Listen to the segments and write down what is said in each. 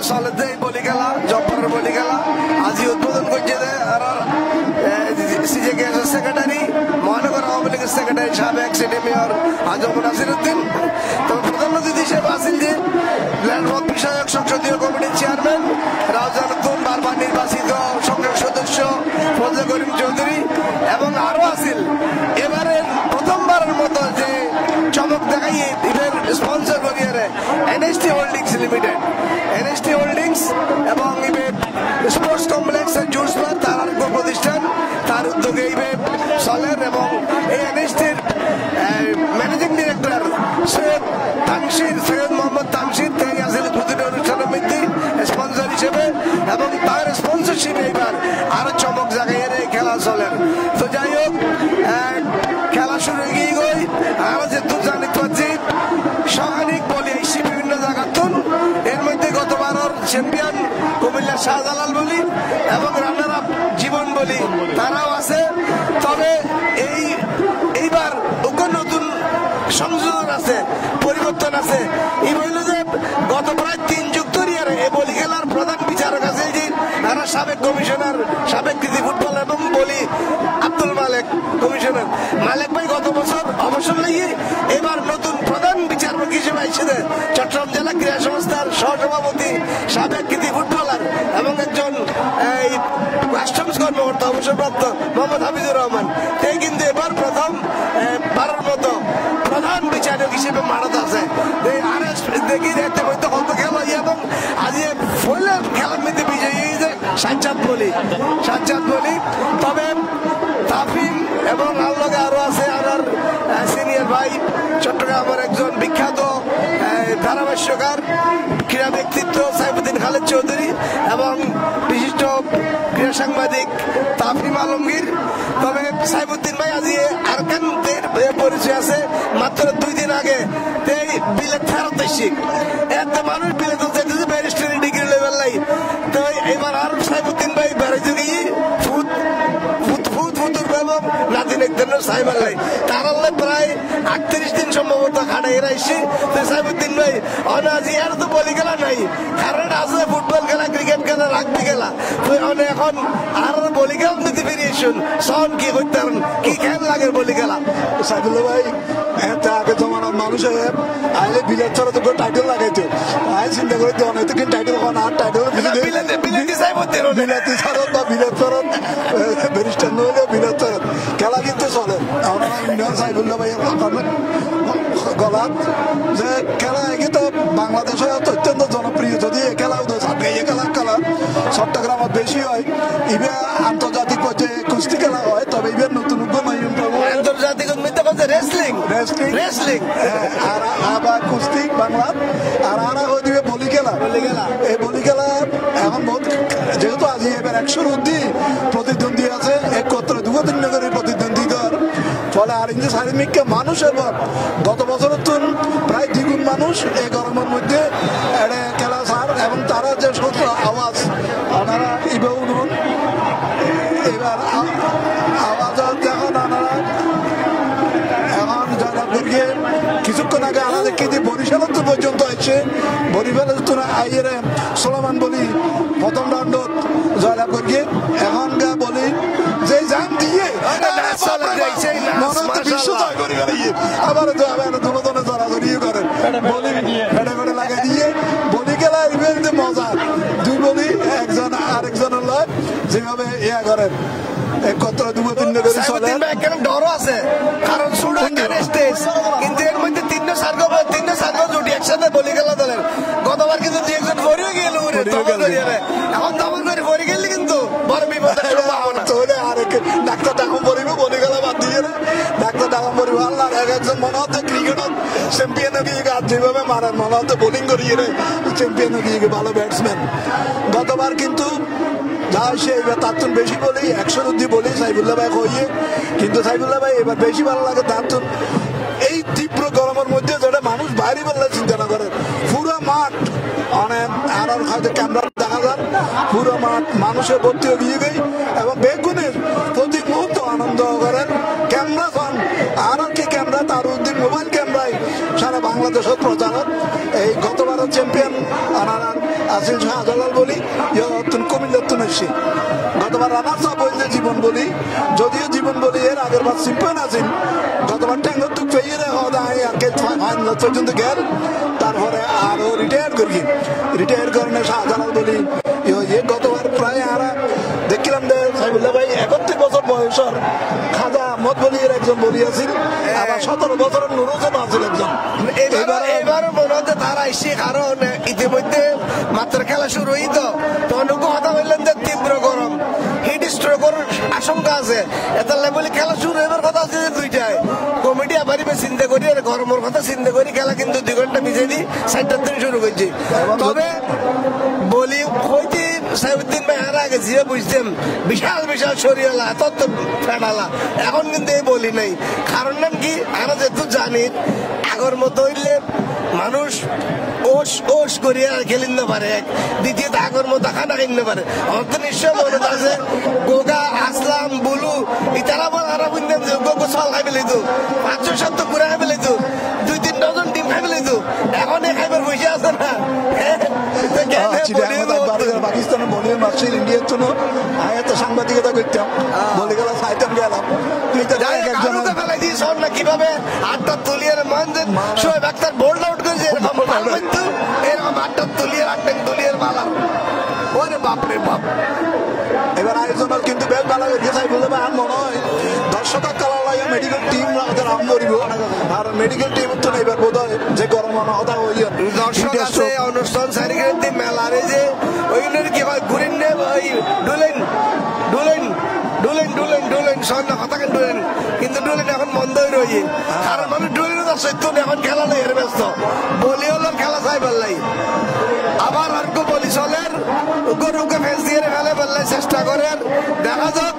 চলেতে বলি খেলা জব্বরের বলি খেলা আজি উদ্বোধন করছে সিজেকে সেক্রেটারি মহানগর আওয়ামী লীগের সেক্রেটারি সাবেক সিটি মেয়র আজম নাসিরউদ্দিন। তবে প্রধান অতিথি হিসেবে আছেন যে ল্যান্ডমার্ক বিষয়ক সংসদীয় কমিটির চেয়ারম্যান রাউজানুদ্দিন বারবার নির্বাচিত সংসদ সদস্য ফজলে করিম চৌধুরী এবং আরো আছেন এবারের প্রথমবারের মতো যে চমক দেখাই ইভেন্ট স্পন্সর করিয়ে NST holdings limited NST holdings এবং ইভেন্ট স্পোর্টস কমপ্লেক্স জুসবার তার আরেক প্রতিষ্ঠান তার উদ্যোগে ইভেন্ট চলেন এবং এই এনএসটির ম্যানেজিং ডিরেক্টর সৈয়দ মোহাম্মদ তানসির তিনি আসেন প্রতিটি অনুষ্ঠানের মধ্যে স্পন্সর হিসেবে এবং তার স্পন্সরশিপে এবার আরো চমক জায়গায় এই খেলা চলেন। তো যাই হোক খেলা শুরু গিয়ে গই আরো যেহেতু জানিতে পারছি সহানিক বলি এসছি বিভিন্ন জায়গাতুন এর মধ্যে গতবারের চ্যাম্পিয়ন কুমিল্লা শাহজালাল বলি এবং রানার আপ জীবন বলি তারাও আছে। তবে এইবার নতুন সংযোজন আছে পরিবর্তন আছে এই বলল যে গত প্রায় 3 যুগ ধরে এই বলি খেলার প্রধান বিচারক আছে যে তারা সাবেক কমিশনার সাবেক কৃতি ফুটবল এবং বলি আব্দুল মালেক কমিশনার মালেক ভাই গত বছর অবসর নিয়ে এবার নতুন প্রধান বিচারক হিসেবে এসেছে চট্টগ্রাম জেলা ক্রীড়া সংস্থার সহসভাপতি সাবেক কৃতি ফুটবলার এবং একজন কাস্টমস কর্মকর্তা অবসরপ্রাপ্ত মোহাম্মদ হাফিজুর রহমান এই কিন্তু এবার প্রথম বারের মতো প্রধান বিচারক হিসেবে মানত আছে দেখি দেখতে হয়তো কত খেলা এবং আজ খেলার মধ্যে বিজয়ী সাজ্জাদ বলি তবে তাফিম এবং আল্লগে আরো আছে আমার সিনিয়র ভাই চট্টগ্রামের একজন বিখ্যাত ধারাভাষ্যকার ক্রীড়া ব্যক্তিত্ব সাইফুদ্দিন খালেদ চৌধুরী এবং বিশিষ্ট ক্রীড়া সাংবাদিক তাফিম আলমগীর। তবে সাইফুদ্দিন ভাই আজ আরকানদের পরিচয় আছে মাত্র 2 দিন আগে বিলেত ফেরত এসে এত মানুষ বিলেত চাইতেছে ব্যারিস্টারি ডিগ্রি লেভেল নাই। তো এবার আর সাইফুদ্দিন ভাই বেড়াইতে গিয়ে নাদিন একদিন সাইবার লাই তার প্রায় 38 দিন সম্ভবত খাড়া এরা এসে সাইফুদ্দিন ভাই অনাজি আর তো বলি খেলা নাই কারণ আছে ফুটবল খেলা ক্রিকেট খেলা রাগবি খেলা এখন আর বলি খেলা নিতে ভেরিয়েশন সন কি করতে কি খেল লাগে বলি খেলা সাইফুল্লাহ ভাই আগে জমানার মানুষের আইলে বিলেট ছাড়া তো টাইটেল লাগাইতো আই চিন্তা করে অনেক কিন্তু টাইটেল কোন আর টাইটেল বিলেতি সাইফুদ্দিন বিলেতি ছাড়া বা বিলেট ছাড়া ব্যারিস্টার নইলে বিলেট ছাড়া খেলা কিন্তু চলে আমরা ইন্ডিয়ান সাইফুল্লাহ ভাইয়ের গলাত যে খেলা কিন্তু বাংলাদেশে অত্যন্ত জনপ্রিয় যদি এ খেলা খেলা চট্টগ্রামত বেশি হয় ইভে আন্তর্জাতিক পর্যায়ে কুস্তি খেলা হয় তবে ইভে নতুন উদ্যম আন্তর্জাতিক রেসলিং আর আবার কুস্তি বাংলা আর আরা হয়ে দিবে বলি খেলা এই বলি খেলা এখন বহুত যেহেতু আজি এবার 100 ঊর্ধ্বে প্রতিদ্বন্দ্বী আছে একত্র 2-3 নগরের প্রতিদ্বন্দ্বিতার ফলে আর ইঞ্জি শারীরিক মানুষের গত বছরের তুন প্রায় দ্বিগুণ মানুষ এই গরমের মধ্যে খেলা সার এবং তারা যে শস্য আওয়াজ ওনারা ইবে উঠুন এবার আওয়াজ যখন ওনারা এখন জয়লাভপুরকে কিছুক্ষণ আগে আনা দেখি যে বরিশালের তো পর্যন্ত আসছে বরিশালের তো আইয়ের সোলামান বলি প্রথম রাউন্ডত জয়লাভ করিয়ে এখন গা বলি যে জাম দিয়ে আবার দুজনে জড়াজড়ি করেন বলি ফেটে ফেটে লাগাই দিয়ে বলি খেলা ইভেন্টে মজা দুই বলি একজন আরেকজনের লয় যেভাবে ইয়া করেন একত্র 2-3 করে চলে ডরও আছে কারণ কিন্তু এর মধ্যে 3 সার্গো জুটি একসাথে বলি খেলা দলের গতবার কিন্তু 2-1 ভরিও গেল এখন তখন করে ভরে গেলে কিন্তু বড় বিপদ আরেক ডাক্তার ডাকুম পড়িব বলি খেলা বাদ দিয়ে ডাক্তার ডাকুম পড়িব আল্লাহ একজন মনে হচ্ছে ক্রিকেটত চ্যাম্পিয়ন গিয়ে গাছ যেভাবে মারেন মনে হচ্ছে বোলিং করিয়ে চ্যাম্পিয়ন গিয়ে ভালো ব্যাটসম্যান গতবার কিন্তু যা সে এবার তার তুন বেশি বলি 100 ঊর্ধ্বে বলি সাইফুল্লাহ ভাই হইয়ে কিন্তু সাইফুল্লাহ ভাই এবার বেশি ভালো লাগে তার তুন এই তীব্র গরমের মধ্যে যেটা মানুষ বাইরে বললে চিন্তা না করে পুরো মাঠ অনেক আর হয়তো ক্যামেরা দেখা যান পুরো মাঠ মানুষের ভর্তি হয়ে গই এবং বেগুনের প্রতি মুহূর্ত আনন্দ করেন ক্যামেরা ফোন আর কি ক্যামেরা তার উদ্দিন মোবাইল ক্যামেরায় সারা বাংলাদেশের প্রচারক এই গতবারের চ্যাম্পিয়ন আর আসিল শাহজালাল বলি কুমিল্লাতুন এসে গতবার রানার্স আপ হয়েছে জীবন বলি, যদিও জীবন বলি এর আগের বার চ্যাম্পিয়ন আছেন, গতবার ট্যাঙ্গর তুক পেয়ে ফাইনাল পর্যন্ত গেল, তারপরে আরো রিটায়ার করেন শাহজালাল বলি। গতবার প্রায় আমরা দেখলাম যে সাইবুল্লাহ ভাই 71 বছর বয়সের খাজা আহমদ বলি এর একজন বলি আছিল, আবার 17 বছরের নুরুজন আছিল একজন। এবারও মনে হচ্ছে তারা এসে, কারণ ইতিমধ্যে মাত্র খেলা শুরু হইতো, তখন কথা বললেন যে তীব্র গরম, হিট স্ট্রোকের আশঙ্কা আছে, এত লেভেলে খেলা শুরু এবার কথা আছে যে 2টায়। কমিটি আবার চিন্তা করি আর গরমের কথা চিন্তা করি, খেলা কিন্তু 2 ঘন্টা মিশে দিই 4টার দিন শুরু করছি। তবে বলি হইতে সাইবুদ্দিন ভাই হারা গেছি বুঝতেন, বিশাল বিশাল শরীরওয়ালা তত ফেটালা, এখন কিন্তু এই বলি নাই। কারণ নাম কি, আমরা যেহেতু জানি আগের মতো হইলে মানুষ ওস ওস করিয়া খেলিতে পারে, দ্বিতীয়ত আগের মতো খানা কিনতে পারে। আমার তো নিশ্চয় মনে আছে গোগা আসলাম বুলু ইতারা বল আরা বুঝতেন যে গোগো চাল খাই পেলে তো 500-700 ঘুরে খাই পেলে তো 2-3 ডজন ডিম খাই পেলে তো, এখন এই খাইবার পয়সা আছে না। পাকিস্তানের বলি মার্শাল ইন্ডিয়ার জন্য আমি একটা সাংবাদিকতা করতাম, বলে গেলাম সাইতাম গেলাম ফেলাই দিয়ে শোন না কিভাবে 8টা তুলিয়ার মানছেন শোয়েব আক্তার বোল্ড আউট করেছে, এরকম 8টা তুলিয়ার বালা, ওরে বাপরে বাপ। এবার আয়োজন কিন্তু বেশ ভালো হয়েছে সাইবুল্লাহ ভাই, আর মনে হয় দর্শকের কালা লাগে মেডিকেল টিম রাম করিব, আর মেডিকেল টিম তো এবার বোধ হয় যে গরম কথা হই দর্শক আছে অনুষ্ঠান সারিগের মেলারে যে ওইগুলোর কি হয় ঘুরেন নে ওই ডুলেন ডুলেন ডুলেন ডুলেন ডুলেন সন্ধ্যা কথা কেন ডুলেন, কিন্তু ডুলেন এখন বন্ধ হয়ে রয়েছে, কারণ মানুষ ডুলেন সত্য এখন খেলা নেই এর ব্যস্ত, বলি হলো খেলা চাই পারলাই আবার আর কো বলি চলের গরুকে ফেস দিয়ে ফেলে পারলাই চেষ্টা করেন, দেখা যাক।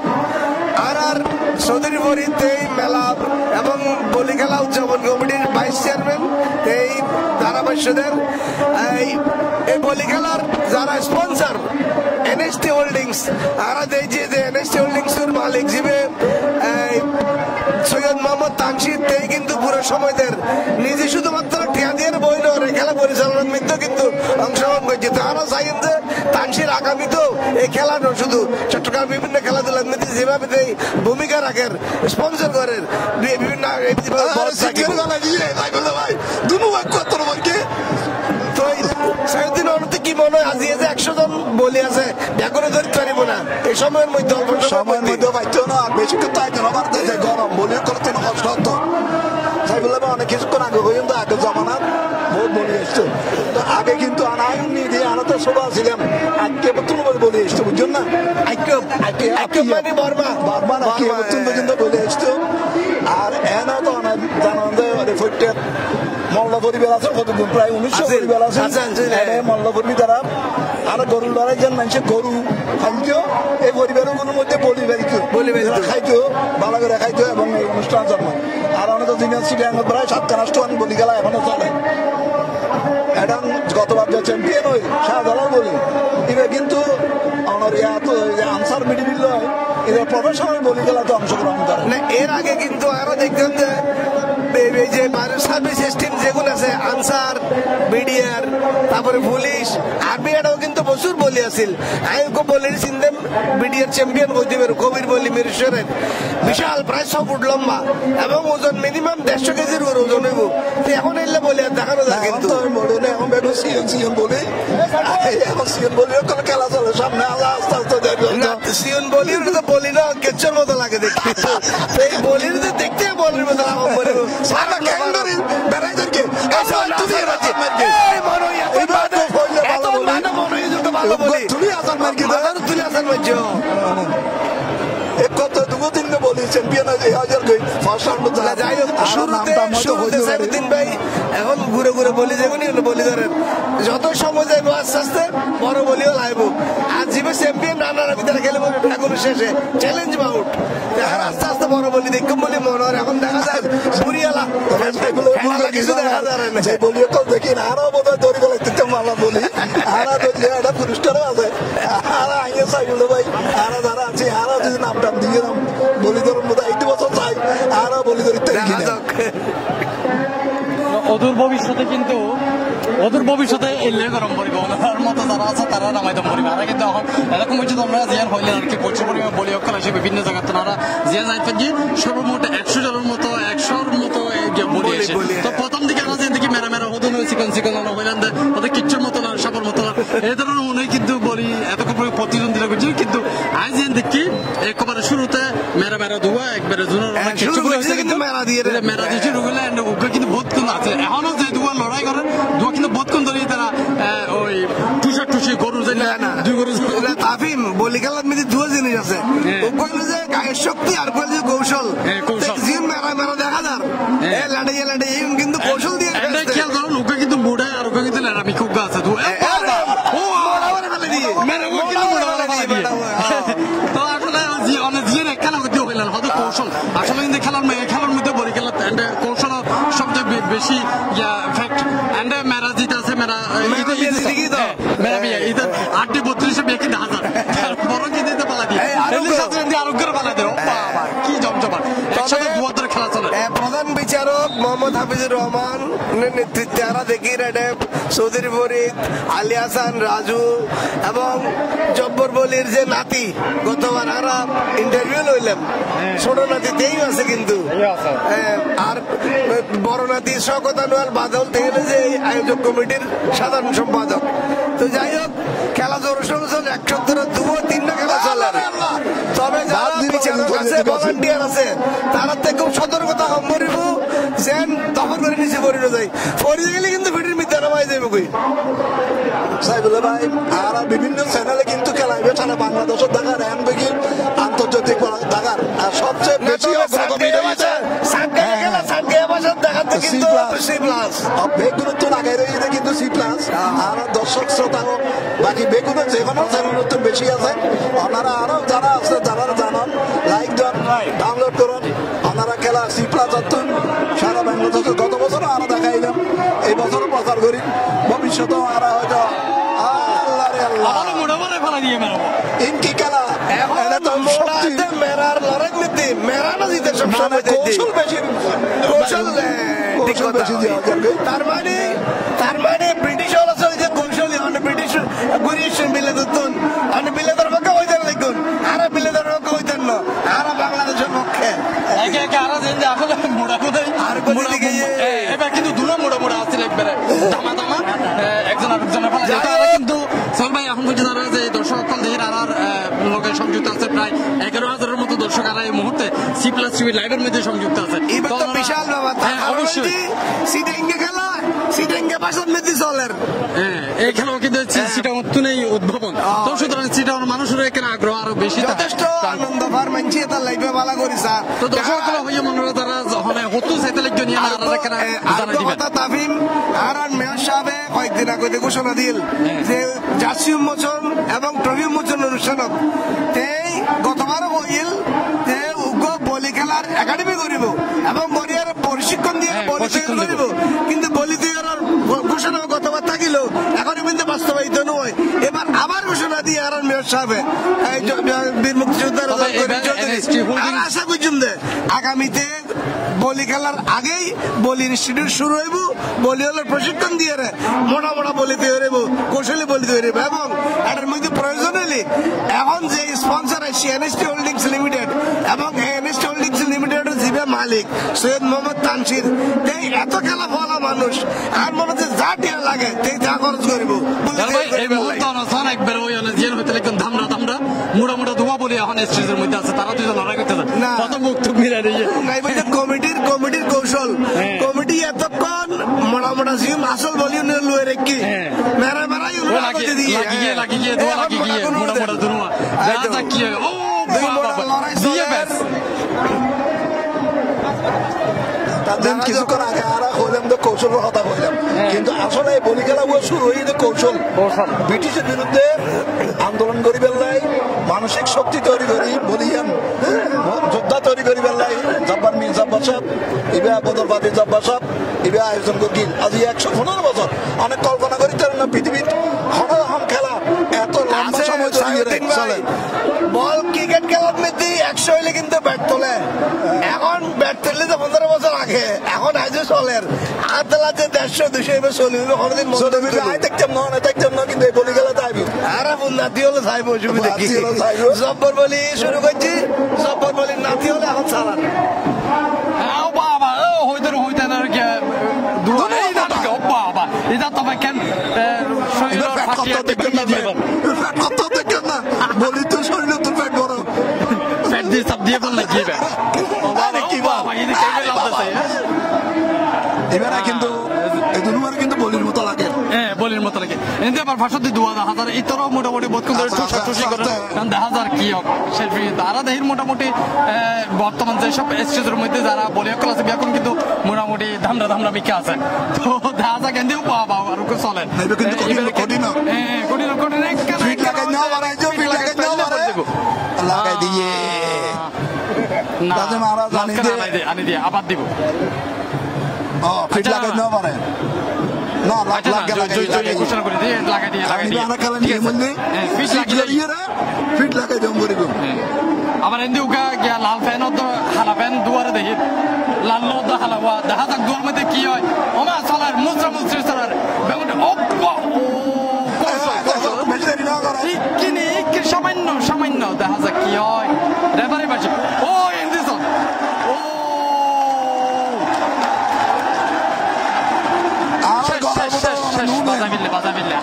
আর চৌধুরী ফরিদ এই মেলা এবং বলি খেলা উদযাপন কমিটির ভাইস চেয়ারম্যান এই ধারাভাষ্যদের এই বলি খেলার যারা স্পন্সর এনএসটি হোল্ডিংস, আর দেখছি যে এনএসটি হোল্ডিংস এর মালিক জিবে সৈয়দ মোহাম্মদ তানসির, তেই কিন্তু পুরো সময়দের নিজে শুধুমাত্র টিয়া দিয়ে বই নয় খেলা পরিচালনার মধ্যে কিন্তু অংশগ্রহণ করছে। তারা চাইছেন যে তানসির আগামী তো এই খেলা নয়, শুধু চট্টগ্রাম বিভিন্ন খেলাধুলার মধ্যে যেভাবে ভূমিকা রাখেন স্পন্সর করেন বিভিন্ন কি মনে হয় আজি যে 100 জন বলি আছে এখনো ধরতে পারিব না, এই সময়ের মধ্যে সময়ের মধ্যে পাইতো না, বেশি করতে আইতো না, গরম বলি করতে না কষ্ট হতো। সাইবুল্লাহ অনেক কিছুক্ষণ আগে পর্যন্ত আগে জমানার বহুত বলি এসছো, আগে কিন্তু আনায়নি দিয়ে আনা তো সবাই ছিলাম, আজকে তুমি বলি এসছো বুঝছেন না, পর্যন্ত বলে এসছো। আর এনা তো অনেক জানান মল্ল পরিবার আছে, কতদিন প্রায় 1900 পরিবার আছে মল্ল পরিবার, তারা আর গরু লড়াই যেন মানুষের গরু খাইতো, এই পরিবারের গরুর মধ্যে বলি বেরিত খাইতো, ভালো করে খাইতো এবং এই অনুষ্ঠান জন্ম। আর অনেক ইউনিভার্সিটি প্রায় 7টা রাষ্ট্র বলি খেলা এখনো চলে। এখন গতবার যে চ্যাম্পিয়ন হই শাহজালাল বলি, এবার কিন্তু আমার আনসার মিডিল হয় এদের প্রফেশনাল বলি খেলাতে অংশগ্রহণ করে না। এর আগে কিন্তু আরো দেখতাম যে যে সার্ভিস সিস্টেম যেগুলো আছে আনসার বিডিআর তারপরে পুলিশ আর্মি এটাও কিন্তু প্রচুর বলি আছিল, আমি বলির চিনতাম বিডিআর চ্যাম্পিয়ন হইতে পারো কবির বলি মিরেশ্বরের, বিশাল প্রায় 6 ফুট লম্বা এবং ওজন মিনিমাম 150 কেজির ওজন হইব, এখন এলে বলি আর দেখানো যায় কিন্তু খেলা চলে সামনে আস্তে আস্তে সিয়ন বলির তো বলি না কেচ্ছর মতো লাগে দেখতে, এই বলির তো দেখতে বলির মতো এখন ঘুরে ঘুরে বলি যেগুলি বলি ধরেন যত সময় যাইবো আস্তে আস্তে বড় বলিও লাগবো, আর জিবে চ্যাম্পিয়ন রানার ভিতরে খেলে এখন শেষে চ্যালেঞ্জ আউট, আস্তে আস্তে বড় বলি দেখুন বলি মনে হয় এখন দেখা যায় বুড়িয়ালা কিছু দেখা যায় না বলি দেখি আরো বোধ হয় দড়ি গেলে মালা বলি আরা ধরলে একটা পুরস্কারও আছে, আরা আইয়ে চাইল ভাই আরা যারা আছে আরা যদি নাম টাম দিয়ে দাম বলি ধরুন বোধ 8 বছর চাই আরা বলি ধরি অদূর ভবিষ্যতে এলে গরম পড়বে ওনার মতো যারা আছে তারা নামাইতাম পড়বে আর কিন্তু এখন এরকম হচ্ছে তোমরা জিয়ান হইলে আর কি প্রচুর পরিমাণে বলি অক্ষর আসে বিভিন্ন জায়গায় তোমরা জিয়ান যাইতে গিয়ে সর্বমোট 100 জনের মতো 100-র মতো বলি আসে তো প্রথম দিকে আমরা যেদিকে মেরা হতো না চিকন হইলেন ওদের কিচ্ছুর মতো না সবার মতো না এই ধরনের মনে কিন্তু বলি এতক্ষণ প্রতিদ্বন্দ্বিতা করছি কিন্তু আজ যেন দেখি একেবারে শুরুতে মেরা ধোয়া একবারে মেরা দিয়ে শুরু করলে কিন্তু বোধ কোন আছে এখনো যে ধোয়া লড়াই করে ধোয়া কিন্তু বোধ কোন ধরে তারা ওই টুসি গরু দুই গরু তাফিম বলি খেলার মধ্যে দুটো জিনিস আছে কইলো যে গায়ের শক্তি আর কইলো যে কৌশল জিম মেরা দেখা যার লাড়াই কিন্তু কৌশল দিয়ে খেয়াল করুন ওকে কিন্তু বুড়া আর ওকে কিন্তু লাড়ামি খুব গাছ আছে তো আসলে অনেক জিয়ের খেলা করতে হইলেন হয়তো কৌশল আসলে কিন্তু খেলার মধ্যে বলি খেলা কৌশল সবচেয়ে বেশি ফ্যাক্ট এন্ড মেরা জিতে আছে মেরা 8-32 বিয়ে কিন্তু হাজার বড় জিতে পালা দিয়ে আরোগ্যের পালা দিয়ে বাবা কি জমজমাট একসাথে দুয়ার ধরে খেলা চলে প্রধান বিচারক মোহাম্মদ হাফিজুর রহমান নেতৃত্বে আমরা দেখি রেডেপ চৌধুরী ফরিদ আলী হাসান রাজু এবং জব্বর বলির যে নাতি গতবার আমরা ইন্টারভিউ লইলাম ছোট নাতিতেই আছে কিন্তু আর বড় নাতি শওকত আনোয়ার বাদল থেকে যে আয়োজক কমিটির সাধারণ সম্পাদক তো যাই হোক খেলা জোর চলছে 1-3টা খেলা চলে তবে যারা বিচারক আছে ভলান্টিয়ার আছে তারা খুব সতর্কতা কম করিব যেন দখল করে নিচে পড়িল যায় পড়িয়ে গেলে কিন্তু ভিডিওর মধ্যে নামাই যাবে কই সাইবুল্লাহ ভাই আর বিভিন্ন চ্যানেলে কিন্তু খেলাইবে সারা বাংলাদেশের দেখার এমনকি আন্তর্জাতিক দেখার আর সবচেয়ে বেশি বেগুনত্ব লাগাই রয়েছে কিন্তু সি প্লাস আর দর্শক শ্রোতা বাকি বেগুনের যে কোনো চ্যানেল বেশি আছে ওনারা আরো যারা আছে যারা জানান লাইক দেন ডাউনলোড করুন ওনারা খেলা সি প্লাস অর্থন সারা বাংলাদেশে গত বছর আরো দেখাইলাম এই বছরও প্রচার করি ভবিষ্যতেও আরো হয়তো ইনকি খেলা মেরার লড়াই নীতি মেরা না জিতে সবসময় কৌশল বেশি তার মানে ব্রিটিশ আছে যে কৌশলী ব্রিটিশ ব্রিটিশ বিলে ধরতেন বিলেদের পক্ষে হইতেন লিখুন আর বিলেদের পক্ষে হইতেন না আর বাংলাদেশের পক্ষে এবার কিন্তু দুটো মোড়া আসছিল একবারে দামা একজন আরেকজনের কিন্তু সল ভাই এখন পর্যন্ত যে দর্শক আর লোকের সংযুক্ত আছে প্রায় 11,000-এর মতো দর্শক আর এই মুহূর্তে C+TV লাইভের মধ্যে সংযুক্ত আছে বিশাল ব্যাপার অবশ্যই সিটেঙ্গে খেলা সিটেঙ্গে ভাষণ মেদি চলের এই খেলাও কিন্তু সেটা অত্যন্তই উদ্ভাবন তো সুতরাং সেটা মানুষের এখানে আগ্রহ আরো বেশি যথেষ্ট আনন্দ ভার মানছি এটা লাইভে ভালো করিছা তো দর্শকগুলো হইয়া মনে তারা যখন হতো সেটা লিখে নিয়ে আর এখানে জানাই দিবেন তাফিম আর মেয়র সাহেব কয়েকদিন আগে ঘোষণা দিল যে জার্সি উন্মোচন এবং ট্রফি উন্মোচন অনুষ্ঠানত এই গতবারও বইল যে উগ্র বলি খেলার একাডেমি করিব এবং বলিয়ার প্রশিক্ষণ দিয়ে বলি তৈরি করিব কিন্তু বলি তৈরির ঘোষণা গতবার থাকিল এখনো কিন্তু বাস্তবায়িত নয় এবার আবার ঘোষণা দিয়ে আর মেয়র সাহেব বীর মুক্তিযোদ্ধার আশা করছেন যে আগামীতে বলি খেলার আগেই বলি ইনস্টিটিউট শুরু হইব বলি হলের প্রশিক্ষণ দিয়ে মোটা বলি তৈরি হইব কৌশলী বলি তৈরি হইব এবং এটার মধ্যে প্রয়োজন হলে এখন যে স্পন্সর আছে এনএসটি হোল্ডিংস লিমিটেড এবং এনএসটি হোল্ডিংস লিমিটেডের জিবে মালিক সৈয়দ মোহাম্মদ তানসির এই এত খেলা ফলা মানুষ আর মনে হচ্ছে যা টিয়া লাগে তাই যা খরচ করিব ধামরা মোটা ধোয়া বলি এখন স্টেজের মধ্যে আছে তারা দুজন লড়াই করতে কমিটির কৌশল কমিটি এতক্ষণ মোটা জিম আসল বলি লুয়ে রেখি মেরা কিছুক্ষণ আগে আর হইলাম তো কৌশলের কথা বললাম কিন্তু আসলে বলি খেলা শুরু হয়ে কৌশল ব্রিটিশের বিরুদ্ধে আন্দোলন করি বেল্লাই মানসিক শক্তি তৈরি করি বলিয়ান যোদ্ধা তৈরি করি বেল্লাই জব্বার মির জব্বার সাহেব ইবে বদলবাদী জব্বার সাহেব ইবে আয়োজন করি আজ 115 বছর অনেক কল্পনা করি না পৃথিবীর হন খেলা এত লম্বা সময় চলে বল ক্রিকেট খেলার মধ্যে 100 হইলে কিন্তু ব্যাট তোলে এখন ব্যাট তেলে তো 15 বছর আগে, এখন আজও চলের আতলা যে 150-200 এবার চলিবে কোনদিন মনে দেখতাম না কিন্তু এই বলি খেলা তাইবো আর আপন নাতি হলে চাইব অসুবিধা কি? জব্বর বলি শুরু করছি, জব্বর বলি নাতি হলে এখন চালান বাবা হইতে হইতে না কি বাবা এটা তবে কেন শরীরের ফাটিয়ে দেখেন না বলি তো শরীরে তো পেট গরম পেট দিয়ে সব দিয়ে বললে কি বাবা কি বাবা এটা কেমন লাগতেছে এবারে কিন্তু এই দুনুমার কিন্তু বলির মতো লাগে, হ্যাঁ বলির মতো লাগে। এতে আবার ভাষা দিয়ে 2000 ইতরও মোটামুটি বোধ করে ঠুসি করে কারণ 1000 কি হোক সেলফি তারা দেহির মোটামুটি বর্তমান যেসব স্টেজের মধ্যে যারা বলি অকল আছে এখন কিন্তু মোটামুটি ধামরা বিকা আছে, তো 1000 কেন্দ্রেও পাওয়া বাবা আর চলেন লাগাই দিয়ে আনি দিয়ে আবার দিব ফিট লাগাই দেওয়া পারে না ঘোষণা করে দিয়ে লাগাই দিয়ে ফিট লাগাই দেব বলিব আবার এন্দি উকা গিয়া লাল ফ্যান তো হালা ফ্যান দুয়ারে দেখি লাল তো হালাওয়া দেখা যাক দুয়ার মধ্যে কি হয় ওমা চলার মুচরা চলার ওপা কি সামান্য দেখা যাক কি হয় রেফারি বাসি ও এন্দি চল বাজা মিললে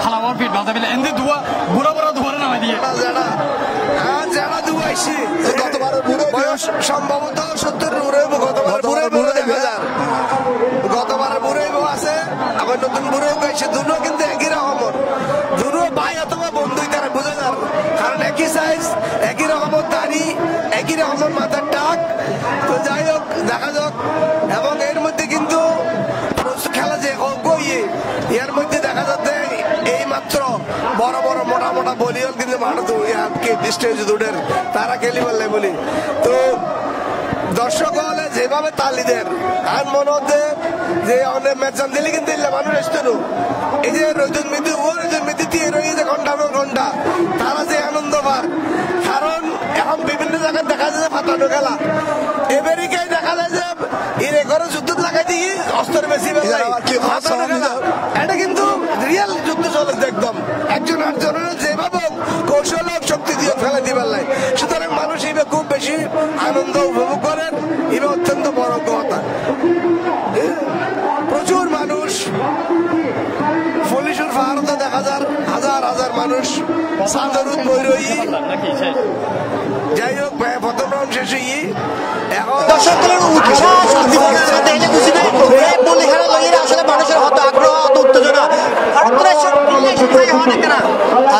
হালাওয়ার ফিট বাজা মিললে এন্দি দুয়া বুড়া ধরে নামাই দিয়ে যারা দুয়াইছি বয়স সম্ভবত 70 উড়াইব, গতবারের বুড়াইব আছে, আবার নতুন বুড়াও গাইছে, দুটো কিন্তু একই রকমের, দুটো ভাই অথবা বন্ধুই তারা বোঝা যান, কারণ একই সাইজ, একই রকমের দাড়ি, একই রকমের মাথার টাক। তো যাই হোক দেখা যাক, এবং এর মধ্যে কিন্তু খেলা যে এর মধ্যে দেখা যাচ্ছে এই মাত্র বড় মোটা বলিও কিন্তু মানুষ স্টেজ দুটের তারা খেলি বললে বলি। তো দর্শক হলে যেভাবে তালি দেন আর মনে হচ্ছে যে অনেক ম্যাচান দিলে কিন্তু মানুষ আসতো এই যে রজত মিতি দিয়ে রয়েছে ঘন্টা তারা যে আনন্দ পার, কারণ এখন বিভিন্ন জায়গায় দেখা যায় যে ফাটানো খেলা, আমেরিকায় দেখা যায় যে এরে ঘরে যুদ্ধ লাগাই দিয়ে অস্ত্র বেশি এটা কিন্তু রিয়েল যুদ্ধ চলে একদম একজন আরেকজনের যেভাবে কৌশল শক্তি দিয়ে ফেলে দিবার লাই, সুতরাং মানুষ এবার খুব বেশি আনন্দ উপভোগ করেন, এবার অত্যন্ত বড় কথা। প্রচুর মানুষ পুলিশের ফাহারতে দেখা যার হাজার মানুষ সাধারণ বৈরই। যাই হোক প্রথম রাউন্ড শেষ হয়ে এখন আসলে মানুষের হত আগ্রহ হত উত্তেজনা।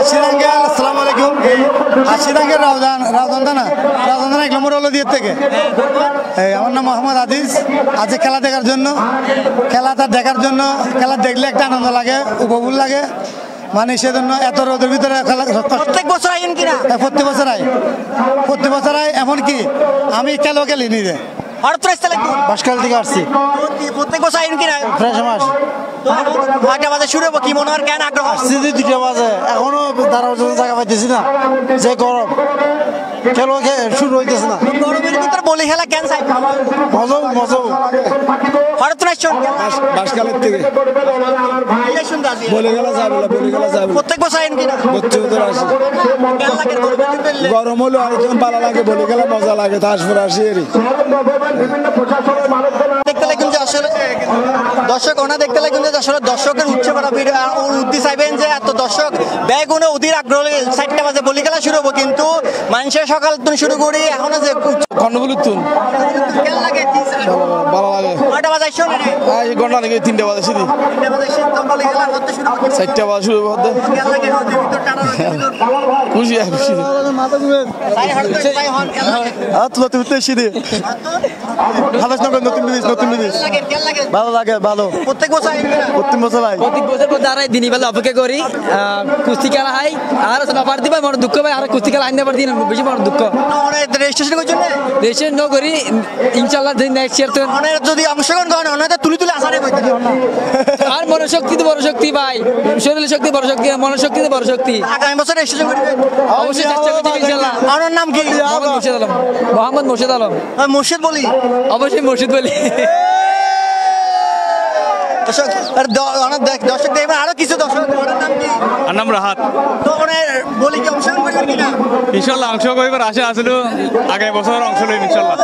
আসসালামু আলাইকুম। হাসিরাঙ্গের রাউজান 1 নম্বর হলো দিয়ে থেকে। আমার নাম মোহাম্মদ আজিজ। আজ খেলা দেখার জন্য খেলা দেখলে একটা আনন্দ লাগে, উপভোগ লাগে, মানে সেজন্য এত রোদের ভিতরে প্রত্যেক বছর আইন কিনা প্রত্যেক বছর আই। এমনকি আমি খেলি নিজে বাসকাল থেকে আসছি। প্রত্যেক বছর আইন কিনা ফ্রেশ মাস 9টা বাজে শুরু হবো, কি মনে হয় কেন আগ্রহ আসছে? 2টা বাজে এখনো দাঁড়াবার জন্য জায়গা পাইতেছি না, যে গরম খেলো শুরু হইতেছে না। গরমের ভিতরে বলি খেলা কেন চাই? মজাও বাসকালের থেকে বলি খেলা যাবে প্রত্যেক বছর আইন কিনা গরম হলো আর ভালো লাগে, বলি খেলা মজা লাগে, তারপরে আসি এরই দেখতে লাগুন যে আসলে দর্শকের উচ্চ করা উদ্দি চাইবেন যে এত দর্শক ব্যাগুনে অধীর আগ্রহ 4টা বাজে বলি খেলা শুরু হবো, কিন্তু মানুষের সকাল শুরু করি এখনো যে ভালো লাগে 9টা বাজে ঘন্টা নাকি 3টা বাজে 4টা বাজে শুরু হতে খুশি ভালো লাগে ভালো। প্রত্যেক বছর দাঁড়াই দিনই বেলা অপেক্ষা করি, কুস্তি খেলা হয় আর নবার দিবা মনে দুঃখ ভাই আর কুস্তি খেলা আনতে পারতি না বেশি মনে দুঃখ রেজিস্ট্রেশন করছেন রেজিস্ট্রেশন ন করি ইনশাআল্লাহ নেক্সট ইয়ার তো যদি অংশগ্রহণ করেন অনেক তুলি তুলি আসা নেই আর মনোশক্তি তো বড় শক্তি ভাই শরীর শক্তি বড় শক্তি মনোশক্তি তো বড় শক্তি আগামী বছর রেজিস্ট্রেশন করবেন অবশ্যই চেষ্টা করছি ইনশাআল্লাহ আমার নাম কি মোহাম্মদ মোর্শেদ আলম মুর্শিদ বলি অবশ্যই মুর্শিদ বলি দর্শক অনেক দর্শক দেখবেন আরো কিছু দর্শক নাম কি আর নাম রাহাত তো মানে বলি কি অংশগ্রহণ করবেন কিনা ইনশাল্লাহ অংশ করিবার আশা আসলে আগামী বছর অংশ লইম ইনশাল্লাহ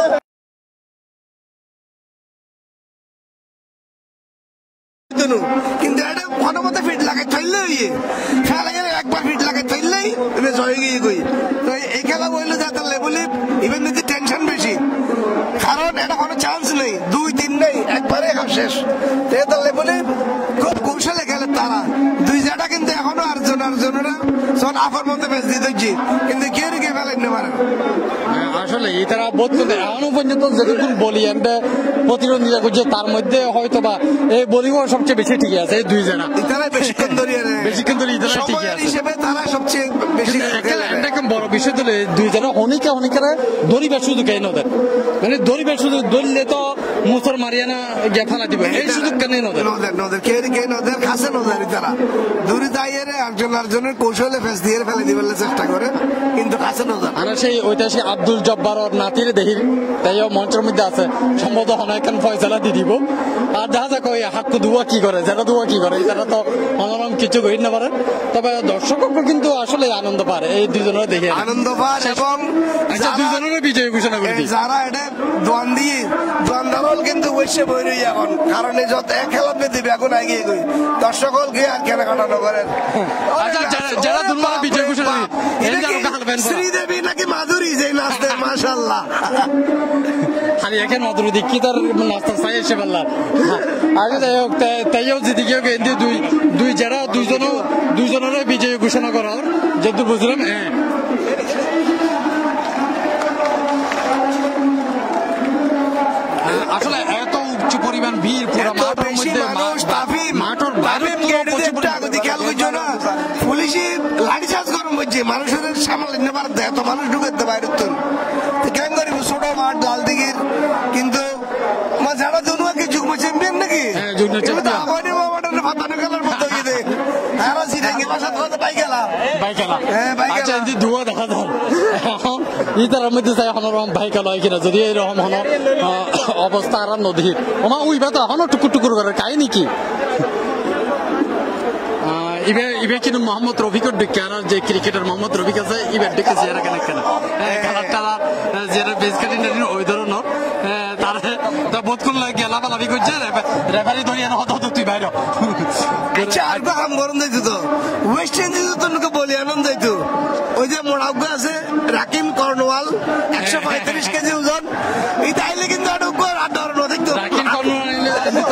কিন্তু এটা কোনো মতে ফিট লাগাই থাকলে খেলা গেলে একবার ফিট লাগাই থাকলেই তুমি জয় গিয়ে গই তো এই খেলা বললে যাতে লেবুলি ইভেন যদি টেনশন বেশি কারণ এটা কোনো চান্স নেই 2-3 নেই একবারে শেষ তো লেবুলি খুব কৌশলে খেলে তারা দুই জায়গা কিন্তু এখনো আর্জনরা সব আফার মধ্যে বেশ দিয়ে দিচ্ছি কিন্তু কেউ কে ফেলেন না পারে আসলে তারা বোধ করতে এখনো পর্যন্ত যতক্ষণ বলি আমরা প্রতিদ্বন্দ্বিতা করছে তার মধ্যে হয়তো বা এই বলিও সবচেয়ে বেশি ঠিক আছে এই দুই জানা তারা বেশিক্ষণ ধরে ঠিকই আছে হিসেবে তারা সবচেয়ে বেশি একটা বড় বিষয় দিলে দুই জানা হনিকারে দড়িবার সুযোগ কেন ওদের মানে দড়িবার সুযোগ ধরলে তো মুসর মারিয়ানা গিয়ে ফেলা দিবে এই সুযোগ কেন নদের কে নদের খাসে নদারি তারা দূরে দাঁড়িয়ে একজনের কৌশলে ফেস দিয়ে ফেলে দিবার চেষ্টা করে কিন্তু খাসে নদার আর সেই ঐতিহাসিক আব্দুল জব্বার নাতির দেহির তাইও মঞ্চের মধ্যে আছে সম্ভবত হনাইখান ফয়সালা দিয়ে দিব আর দেখা যাক ওই হাক্কু দুয়া কি করে যারা দুয়া কি করে যারা তো মনোরম কিছু গহির না পারে তবে দর্শকও কিন্তু আসলে আনন্দ পারে এই দুজনের দেখে আনন্দ পার এবং দুজনের বিজয় ঘোষণা করে যারা এটা দ্বন্দ্ব কিন্তু বসে বই রই এখন কারণ এই যত এক খেলা দিবে এখন এগিয়ে গই দর্শক গিয়ে আর কেনাকাটা করেন যারা দুর্বার বিজয় ঘোষণা শ্রীদেবী নাকি মাধুরী যে নাচতে মাশাআল্লাহ খালি এখানে মাধুরী দেখি তার নাস্তা চাই এসে পারলাম আগে যাই হোক তাইও যেদিকে দুই যারা দুইজনের বিজয় ঘোষণা করা যেহেতু বুঝলাম হ্যাঁ আসলে এত উচ্চ পরিমাণ ভিড় পুরো মাঠের মধ্যে মাঠের পুলিশি লাঠি চার্জ গরম হচ্ছে মানুষের সামাল নিতে পারে এত মানুষ ঢুকাতে বাইরে তো কেন করিব ছোট মাঠ লাল দিঘির কিন্তু যারা জনুয়াকে যুগ্ম চ্যাম্পিয়ন নাকি ফাতানো খেলার মতো ধোয়া দেখা যায় ইতার মধ্যে চাই হনরম বাইক লয় কিনা যদি এরকম হন অবস্থা আর নদীর ওমা উইবা তো এখনো টুকুর টুকুর করে কাই নাকি ইবে কিন্তু মোহাম্মদ রফিকর ডেকে আর যে ক্রিকেটার মোহাম্মদ রফিক আছে ইবে ডেকে জিয়ারা কেন কেন খেলার টালা যারা বেস কাটিং ওই ধরনের তারা বোধ করলে গেলা পালাবি করছে রেফারি ধরিয়ে হত হত তুই বাইর আর কাম গরম যাইতো তো ওয়েস্ট ইন্ডিজ তো বলি আনন্দ যাইতো ওই যে মোড়াউগা আছে রাকিম কর্নওয়াল 135 কেজি ওজন এই তাইলে কিন্তু আর ডরানো দেখতো রাকিম কর্নওয়াল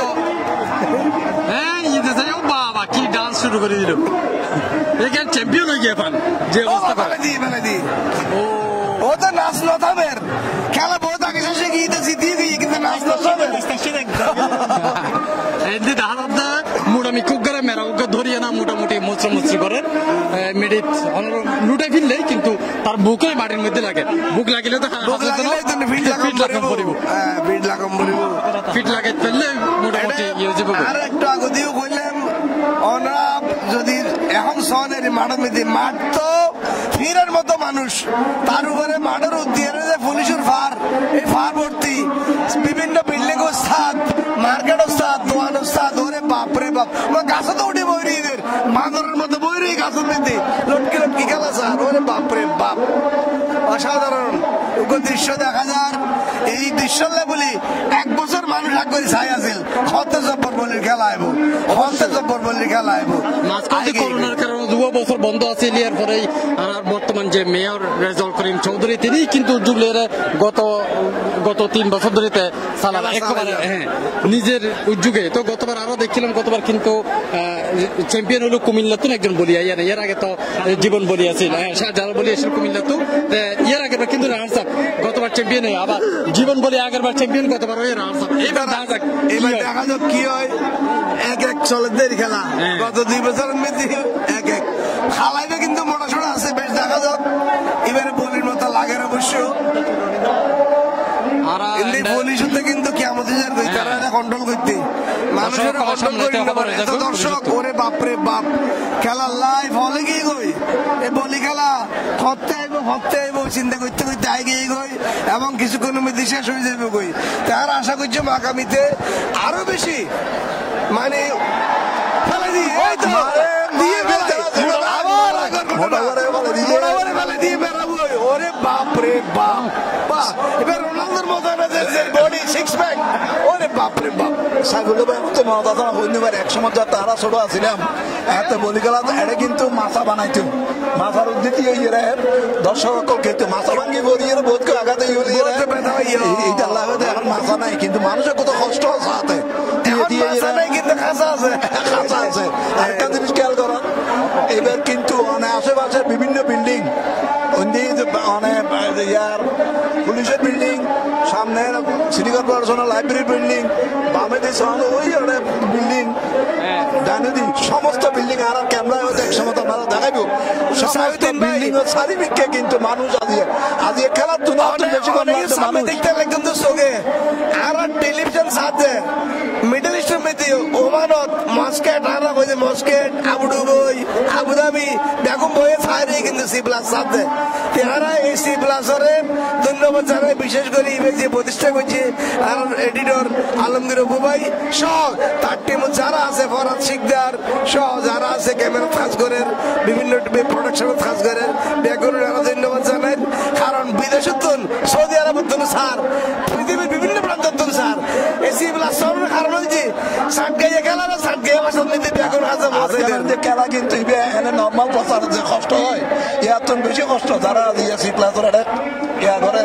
তো হ্যাঁ ইদে যাই বাবা কি ডান্স শুরু করে দিল এখানে চ্যাম্পিয়ন হয়ে গিয়ে পান যে অবস্থা করে দি ও তো নাচ নথামের খেলা বহুত আগে শেষে গিয়ে জিতিয়ে গিয়ে কিন্তু নাচ নথামের এদিকে দাদা মোটামুটি কুকরে মেরা উকে ধরিয়ে না মোটামুটি মুচড়ি করে মেডিট লুটে ফিরলে কিন্তু তার বুকে মাটির মধ্যে লাগে বুক লাগিলে তো ফিট লাগাই ফেললে মোটামুটি আর একটু আগে দিয়েও কইলাম অনাপ যদি এখন সনের মাঠের মধ্যে মাঠ তো ফিরের মতো মানুষ তার উপরে মাঠের উদ্দিয়ে যে পুলিশের ফার এই ফার ভর্তি বিভিন্ন বিল্ডিং ও সাদ মার্কেট ও সাদ দোকান ও সাদ ওরে বাপরে বাপ গাছে তো উঠে বই রই মাদরের মতো বই রই গাছের মধ্যে লটকি লটকি খেলা স্যার ওরে বাপরে বাপ অসাধারণ দৃশ্য দেখা যার এই দৃশ্য বলি 1 বছর মানুষ আগ করে ছাই আছিল হতে জব্বর বলির খেলা আইব হতে জব্বর বলির খেলা আইব মাঝখানে করোনার কারণে 2 বছর বন্ধ আছে এর পরেই আর বর্তমান যে মেয়র রেজাউল করিম চৌধুরী তিনি কিন্তু জুবলের গত 3 বছর ধরে সালাম একেবারে হ্যাঁ নিজের উদ্যোগে তো গতবার আরো দেখছিলাম গতবার কিন্তু চ্যাম্পিয়ন হলো কুমিল্লাতুন একজন বলি এর আগে তো জীবন বলি আছিল যারা বলি আসলে কুমিল্লাতু এর আগে কিন্তু রানসাপ গতবার চ্যাম্পিয়ন হয় আবার জীবন বলি আগেরবার চ্যাম্পিয়ন গতবার হয়ে রানসাপ এবার দেখা যাক কি হয় এক চলে খেলা গত 2 বছরের মধ্যে এক দর্শক ওরে বাপরে বাপ খেলা লাইভ হলে কি গই এই বলি খেলা হতে আইব চিন্তা করতে করতে আগে গই এবং কিছুক্ষণের মধ্যে শেষ হয়ে যাবে গই তার আশা করছি আগামীতে আরো বেশি মানে ফেলে দিয়ে এই তো দিয়ে দিয়ে বেড়াবো ওরে বাপরে বাপ বাহ এবার রোনালদোর মতো বডি সিক্স প্যাক ওরে বাপরে বাপ সাইফুল ভাই তো মত আছে না হইনিবার এক সময় যা তারা ছোট আছিলাম এত বলি গেল এটা কিন্তু মাছা বানাইতো মাথার উদ্দিতি হই রে দর্শক কিন্তু মাছা ভাঙ্গি বলি এর বহুত কো আগাতে হইলি রে এইটা আল্লাহ হতে এখন মাছা নাই কিন্তু মানুষের কত কষ্ট আছে হাতে মাছা নাই কিন্তু খাসা আছে একটা জিনিস খেয়াল করো এবার কিন্তু আশেপাশে বিভিন্ন বিল্ডিং অনেক ইয়ার পুলিশের বিল্ডিং সামনে সিটি কর্পোরেশনের লাইব্রেরি বিল্ডিং বামে দিয়ে ওই বিল্ডিং ডানে দি সমস্ত বিল্ডিং আর ক্যামেরা হয়েছে এক সময় আমরা দেখাইব সমস্ত বিল্ডিং ও চারিদিকে কিন্তু মানুষ আজি খেলার জন্য বেশি মানুষ দেখতে লাগতো চোখে আর টেলিভিশন সাথে মিডল ইস্টের মধ্যে ওমানত মস্কেট আর কইছে মস্কেট আবুধাবি আবুধাবি দেখুন বইয়ে ছাড়ে কিন্তু সি প্লাস সাথে তেহারা এই সি প্লাসরে ধন্যবাদ জানাই বিশেষ করে যে প্রতিষ্ঠা করছে আর এডিটর আলমগীর অপু ভাই সহ তার টিম যারা আছে ফরাদ শিকদার সহ যারা আছে ক্যামেরা কাজ করেন বিভিন্ন প্রোডাকশনের কাজ করেন ব্যাকরণ আরো ধন্যবাদ জানাই কারণ বিদেশের তুন সৌদি আরবের তুন স্যার পৃথিবীর বিভিন্ন প্রান্তের তুন স্যার এসি প্লাস সবের কারণ হচ্ছে ষাট গাইয়ে খেলা না ষাট গাইয়ে বাসার মধ্যে ব্যাকরণ হাজার যে খেলা কিন্তু এনে নর্মাল প্রচার যে কষ্ট হয় ইয়ার তো বেশি কষ্ট যারা সি প্লাসের ইয়া করে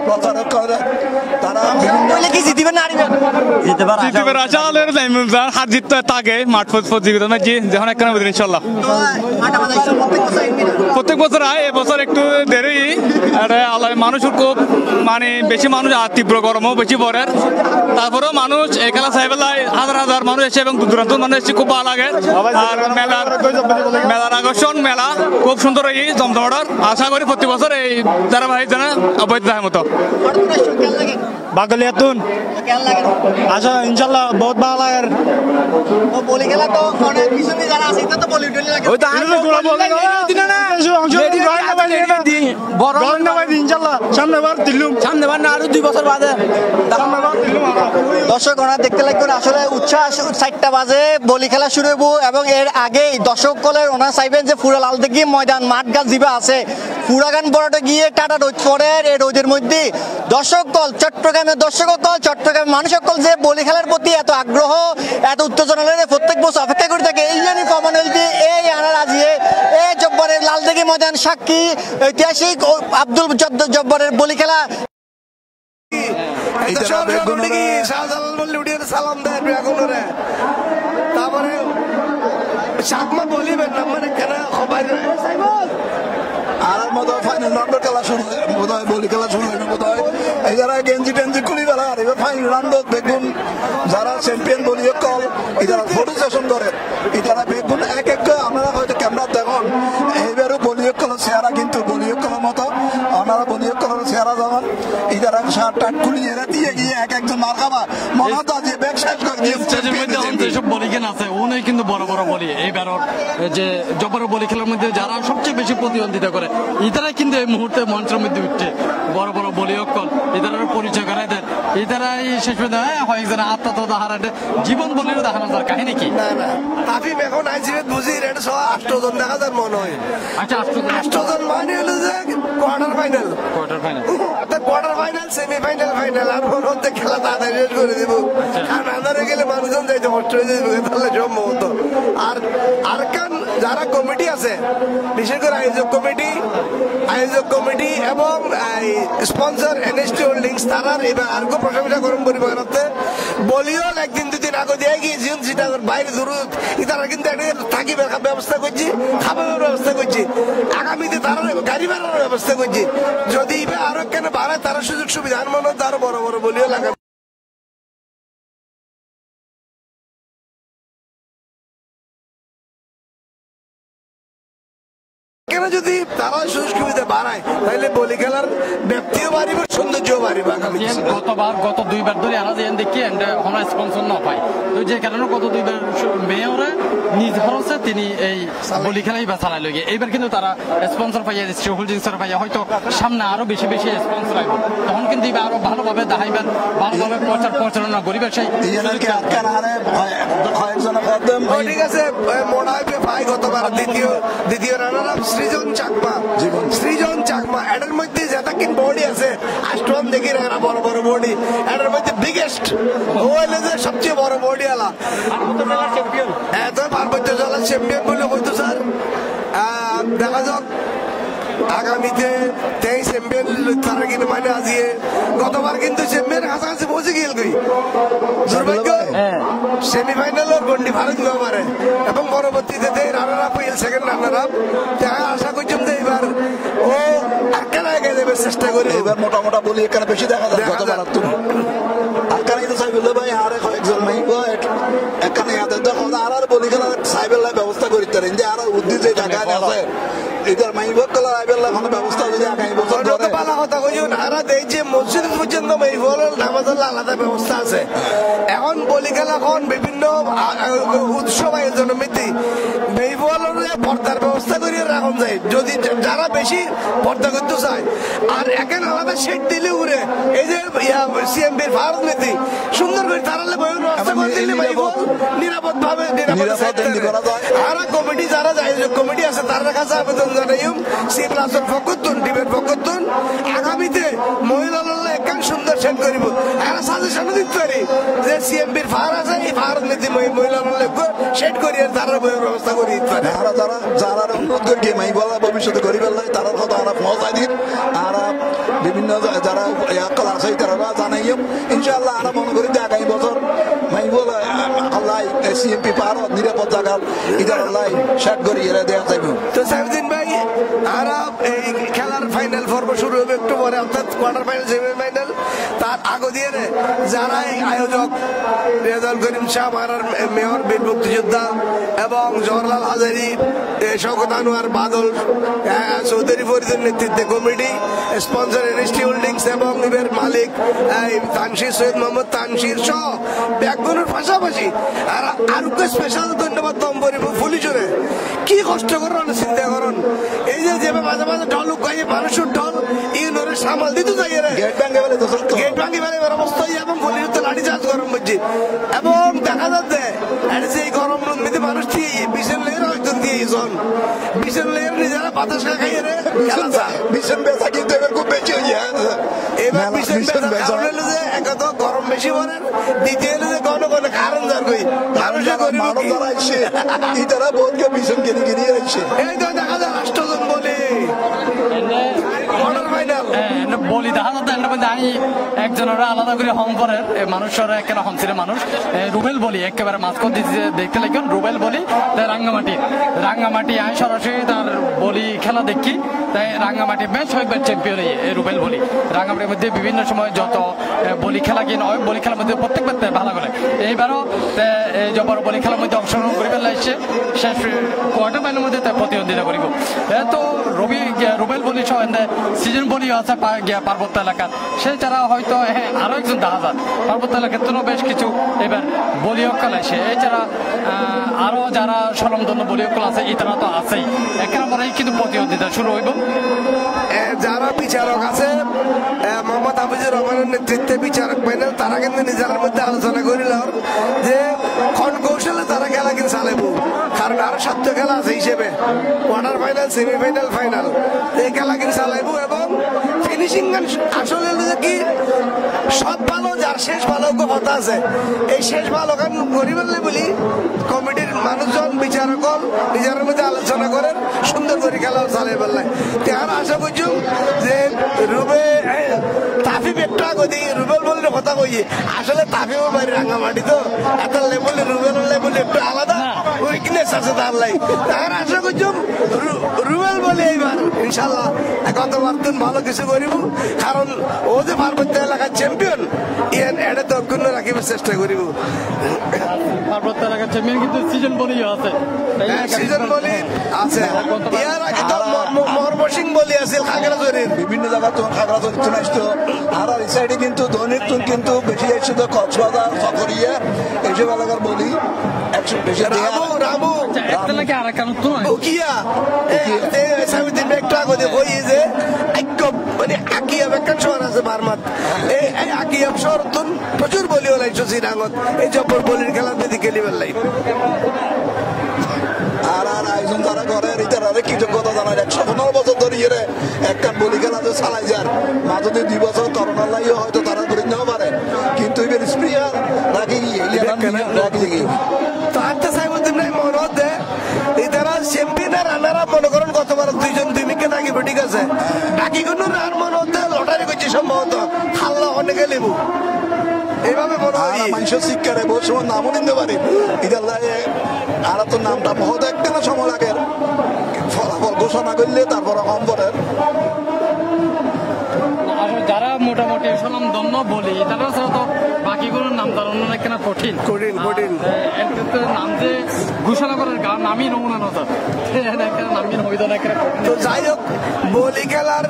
প্রচার করে তারা কি জিতবে না জিতবে আশা আলের হাত জিততে থাকে মাঠ প্রতিযোগিতা নাকি যখন একটা নেবেন ইনশাল্লাহ প্রত্যেক বছর হয় এবছর একটু দেরি মানুষের খুব মানে বেশি মানুষ আর তীব্র গরমও বেশি পড়ে তারপরেও মানুষ এই খেলা চাইবেলায় হাজার হাজার মানুষ এসে এবং দূর দূরান্ত মানুষ এসে খুব ভালো লাগে আর মেলার আকর্ষণ মেলা খুব সুন্দর এই জমজমাটার আশা করি প্রতি বছর এই ধারাবাহিক যেন অবৈধ দেখার মতো বাগলিয়াতুন আচ্ছা ইনশাল্লাহ বহুত ভালো লাগে বলি খেলা তো অনেক পিছনে যারা আছে এটা তো বলি ডলি লাগে ওই তো ইনশাল্লাহ সামনেবার না আরো 2 বছর বাদে দর্শক ওরা দেখতে লাগবে আসলে উচ্ছ্বাস 4টা বাজে বলি খেলা শুরু হইব এবং এর আগেই দর্শক কলের ওনা চাইবেন যে পুরা লালদিঘি ময়দান মাঠগাছ জিবা আছে পুরাগান বড়টা গিয়ে টাটা রোদ পড়ে এই রোদের মধ্যে দর্শক কল চট্টগ্রামের দর্শক কল চট্টগ্রামের মানুষ কল যে বলি খেলার প্রতি এত আগ্রহ এত উত্তেজনা লয়ে প্রত্যেক বছর অপেক্ষা করে থাকে এই জন্য প্রমাণ হইছে এই আনার আজিয়ে এই জব্বরের লালদিঘি ময়দান সাক্ষী ঐতিহাসিক আব্দুল জব্বরের বলি খেলা সালাম দেয় বেগুনরে তারপরে চাকমা বলিবেন না মানে কেন সবাই আর মতো ফাইনাল রাউন্ডের খেলা শুরু বোধ হয় বলি খেলা শুরু হইবে বোধ হয় এই যারা গেঞ্জি টেঞ্জি খুলি বেলা আর এবার ফাইনাল রাউন্ডত বেগুন যারা চ্যাম্পিয়ন বলি কল এরা ফটো সেশন করে এরা বেগুন এক এক আপনারা হয়তো ক্যামেরা দেখুন এইবারও বলি কল চেহারা কিন্তু বলি কলের মতো আপনারা বলি কলের চেহারা যখন এরা শার্ট টাট খুলি এরা দিয়ে গিয়ে এক একজন মার খাবা মনে হতো যে ব্যাগ শেষ করে দিয়ে যেসব বলি কেন আছে উনি কিন্তু বড় বড় বলি এইবারও যে জব্বরের বলি খেলার মধ্যে যারা সবচেয়ে বেশি প্রতিদ্বন্দ্বিতা করে ইতারাই কিন্তু এই মুহূর্তে মঞ্চের মধ্যে উঠছে বড় বড় বলি অকল ইতারার পরিচয় করাই দেন ইতারাই শেষ পর্যন্ত হয়েছে না আত্মা হারাতে জীবন বলির দেখানো তার কাহিনী কি না না তাফিম এখন আইসিবে বুঝি রেড 8 জন দেখা যায় মনে হয় আচ্ছা 8 জন মানে হলো যে quarter final quarter final semi final final আর মধ্যে খেলা তাড়াতাড়ি শেষ করে দিব কারণ আধারে গেলে মানুষজন যাইতে কষ্ট হয়ে যাবে তাহলে সম্ভবত আর আরকান যারা কমিটি আছে বিশেষ করে আয়োজক কমিটি এবং স্পন্সর এনএসটি হোল্ডিংস তারার এবার আর প্রশংসা করুন পরিবারতে বলিও একদিন 2 দিন আগে দিয়ে গিয়ে জিন সেটা বাইরে দূরত তারা কিন্তু একটা থাকিবার ব্যবস্থা করছি খাবারের ব্যবস্থা করছি আগামীতে তারা গাড়ি ভাড়ার ব্যবস্থা করছি যদি আরো কেন বাড়ায় তারা সুযোগ সুবিধা মনে হতো আরো বড় বড় বলিও লাগাবে যদি তারা সুযোগ সুবিধা বাড়ায় তাহলে বলি খেলার ব্যাপ্তিও বাড়িবে সৌন্দর্য বাড়িব আগামী গত দুইবার ধরে আনা যেন দেখি হন স্পন্সর না পাই তো যে কারণে গত দুইবার মেয়রে নিজ খরচে তিনি এই বলি খেলাই বা চালাই লগে এইবার কিন্তু তারা স্পন্সর পাইয়া দিচ্ছে হোল্ডিংসর পাইয়া হয়তো সামনে আরো বেশি বেশি স্পন্সর আইব তখন কিন্তু আরো ভালোভাবে দেখাইবেন ভালোভাবে পরিচালনা করিবেন সেই ঠিক আছে মনে হয় ভাই গতবার দ্বিতীয় রানার আপ সৃজন চাকমা এটার মধ্যে যেটা কিন বডি আছে আষ্টম দেখি রানা বড় বড় বডি এটার মধ্যে বিগেস্ট ও হইলে যে সবচেয়ে বড় বডি আলা এত পার্বত্য জেলার চ্যাম্পিয়ন বলে হইতো স্যার দেখা যাক আগামীতে তেই চ্যাম্পিয়ন তারা কিন্তু মানে আজিয়ে গতবার কিন্তু চ্যাম্পিয়ন কাছাকাছি পৌঁছে গিয়ে দুর্ভাগ্য সেমিফাইনালও গন্ডি ভারত গিয়ে পারে এবং পরবর্তীতে রানার আপ হইল সেকেন্ড রানার আপ আশা করছি যে এবার ও আটকানা এগিয়ে যাবে চেষ্টা করি এবার মোটা বলি এখানে বেশি দেখা যায় গতবার আটকানাই তো সাইবুল ভাই আর কয়েকজন মাইব এখানে আর বলি খেলা সাইবেল ব্যবস্থা করিতে পারেন যে আর উদ্দি যে জায়গা আছে এদের মাইব কলা আইবেল কোনো ব্যবস্থা যদি আগামী বছর ধরে পালা কথা কইও না দেই যে মসজিদ পর্যন্ত মাইবল নামাজের আলাদা ব্যবস্থা আছে এখন বলি খেলা এখন বিভিন্ন উৎসব আয়োজন মিতি মাইবলের পর্দার ব্যবস্থা করিয়ে রাখুন যায় যদি যারা বেশি পর্দা করতে চায় আর এখন আলাদা সেট দিলে উড়ে এই যে সিএমপির ভারত নীতি সুন্দর করে তারালে ব্যবস্থা করে দিলে মাইবল নিরাপদ ভাবে আর কমিটি যারা যায় কমিটি আছে তার কাছে আবেদন জানাইম সি প্লাসের পক্ষতুন টিমের পক্ষতুন আগামীতে মহিলারা একখান সুন্দর সেট করিব আর সাজেশন দিতে পারি যে সিএমপির ফার আছে এই ভারত নীতি মহিলারা সেট করিয়ে তারা ব্যবস্থা করে দিতে পারে যারা অনুরোধ করি মাইবলা ভবিষ্যতে করিবার নাই তারা হয়তো আর পৌঁছাই দিন আর বিভিন্ন যারা কলা আছে তারা জানাইম ইনশাআল্লাহ আমরা মনে করি যে আগামী বছর মাইবল আল্লাহ সিএমপি পার নিরাপদ জায়গা ইদার আল্লাহ সেট করি এরা দেওয়া যাইব তো সাইফুদ্দিন ভাই আর এই খেলার ফাইনাল পর্ব শুরু হবে একটু পরে অর্থাৎ কোয়ার্টার ফাইনাল সেমিফাইনাল তার আগে দিয়ে যারা এই আয়োজক রেজাউল করিম শাহ মারার মেয়র বীর মুক্তিযোদ্ধা এবং জওহরলাল হাজারি শওকত আনোয়ার বাদল চৌধুরী ফরিদের নেতৃত্বে কমিটি স্পন্সর এনএসটি হোল্ডিংস এবং ইবের মালিক তানসির সৈয়দ মোহাম্মদ তানসির সহ ব্যাকগুলোর পাশাপাশি আর আরো স্পেশাল ধন্যবাদ দম্পরি পুলিশরে কি কষ্ট করেন চিন্তা করেন এই যে মাঝে মাঝে ঢল উকাইয়ে মানুষের ঢল ইউনোরে সামাল দিতে চাই গেট ভাঙি ফেলে অবস্থা এবং পুলিশ লাঠি চার্জ গরম বুঝছি এবং দেখা যাচ্ছে এই গরম রুমিতে মানুষ দিয়ে বিশের লেয়ার একজন দিয়ে বিশের লেয়ার নিজেরা বাতাস খাইয়ে রে খেলা ভীষণ বেচা কিন্তু এবার খুব বেশি হয়ে এবার ভীষণ বেচা যে এক তো গরম বেশি পড়ে দ্বিতীয় যে ঘন ঘন কারণ যার কই মানুষে গরিব ইতারা বোধকে ভীষণ কিনে আসছে এই তো দেখা যায় রাষ্ট্রজন বলে বলি দেখা যাচ্ছে এর মধ্যে আমি একজনের আলাদা করে হম পরের মানুষের একেবারে হম ছিল মানুষ রুবেল বলি একেবারে মাঝখান দিতে দেখতে লাগবেন রুবেল বলি তাই রাঙ্গামাটি আমি সরাসরি তার বলি খেলা দেখি তাই রাঙ্গামাটি ম্যাচ হয়েবার চ্যাম্পিয়ন এই রুবেল বলি রাঙ্গামাটির মধ্যে বিভিন্ন সময় যত বলি খেলা কিনা হয় বলি খেলার মধ্যে প্রত্যেকবার ভালো করে এইবারও জবর বলি খেলার মধ্যে অংশগ্রহণ করে ফেলা এসছে শেষ কোয়ার্টার ফাইনালের মধ্যে তাই প্রতিদ্বন্দ্বিতা করিব তো রুবেল বলি সহ সিজন বলি আছে পার্বত্য এলাকার সেই তারা হয়তো আরো একজন দেখা যান পার্বত্য এলাকার জন্য বেশ কিছু এবার বলিয়কল আসে এছাড়া আরো যারা স্বনামধন্য বলিয়কল আছে এই তারা তো আছেই একের পরেই কিন্তু প্রতিদ্বন্দ্বিতা শুরু হইব যারা বিচারক আছে মোহাম্মদ হাফিজুর রহমানের নেতৃত্বে বিচারক প্যানেল তারা কিন্তু নিজের মধ্যে আলোচনা করিল যে ক্ষণ কৌশলে তারা খেলা কিন্তু চালাইব কারণ আরো 7টা খেলা আছে হিসেবে কোয়ার্টার ফাইনাল সেমিফাইনাল ফাইনাল এই খেলা কিন্তু চালাইব এবং ফিনিশিং আসলে কি সব ভালো যার শেষ ভালো কথা আছে এই শেষ ভালো গান করিবেন বলি কমিটির মানুষজন বিচারক নিজের মধ্যে আলোচনা করেন সুন্দর করে খেলা চালাই বললেন তার আশা করছি যে তাফিম একটু আগে দিই রুবেল বলে কথা কই আসলে তাফিমও বাড়ি রাঙ্গামাটি তো এত লেবল রুবেলের লেবল একটু আলাদা উইকনেস আছে তার লাই তার আশা করছি রুবেল বলে এইবার ইনশাল্লাহ গতবার দিন ভালো কিছু করিব কারণ ও যে পার্বত্য এলাকার চ্যাম্পিয়ন এটা তো অক্ষুণ্ণ রাখিবার চেষ্টা করিব পার্বত্য এলাকার চ্যাম্পিয়ন কিন্তু সিজন বলি আছে সিজন বলি আছে ইয়ার আগে তো মরমসিং বলি আছিল খাগড়াছড়ির বিভিন্ন জায়গা তো খাগড়াছড়ি তো আসতো আর এই সাইডে কিন্তু ধনির তুন কিন্তু বেশি আসছে তো কক্সবাজার চকরিয়া এইসব এলাকার বলি একশো বেশি রামু একটা লাগে আর কারণ তো নয় উকিয়া সাইবুদ্দিন একটা কথা কই যে মানে আকিয়া বেকার শহর আছে বারমাত এই আকিয়া শহর তুন প্রচুর বলি হলাইছো শ্রীরাঙ্গত এই জব্বর বলির খেলার বেদি খেলিবার লাই আর আয়োজন যারা করে রিতারে কৃতজ্ঞতা জানায় 115 বছর ধরে ইয়ে একটা বলি খেলা যে চালাই যার মাঝে 2 বছর করোনার লাগিয়ে হয়তো তারা ধরে নিতে পারে কিন্তু এবার স্প্রিয়ার রাখি রাখি তার তো সাইবুদ্দিন নাই মনে দে ইতারা চ্যাম্পিয়ন আর রানারা মনে করেন গতবার 2 উইকেট আগে ঠিক আছে বাকি কোনো রান মনে হতে লটারি করছে সম্ভবত হাল্লা অনেকে লেবু এইভাবে মনে হয় মানুষের শিক্ষারে বহু সময় নামও নিতে পারে ইদার লাগে আর তো নামটা বহুত একটা না সময় লাগে ফলাফল ঘোষণা করলে তারপরে নম্বরের যারা মোটামুটি সালাম দন্য বলি তারা তো বাকি কোনো নাম দাঁড়ানো না কেন কঠিন নাম যে ঘোষণা করার গান নামই নমুনা নতা নামই হইতো না কেন তো যাই হোক বলি খেলার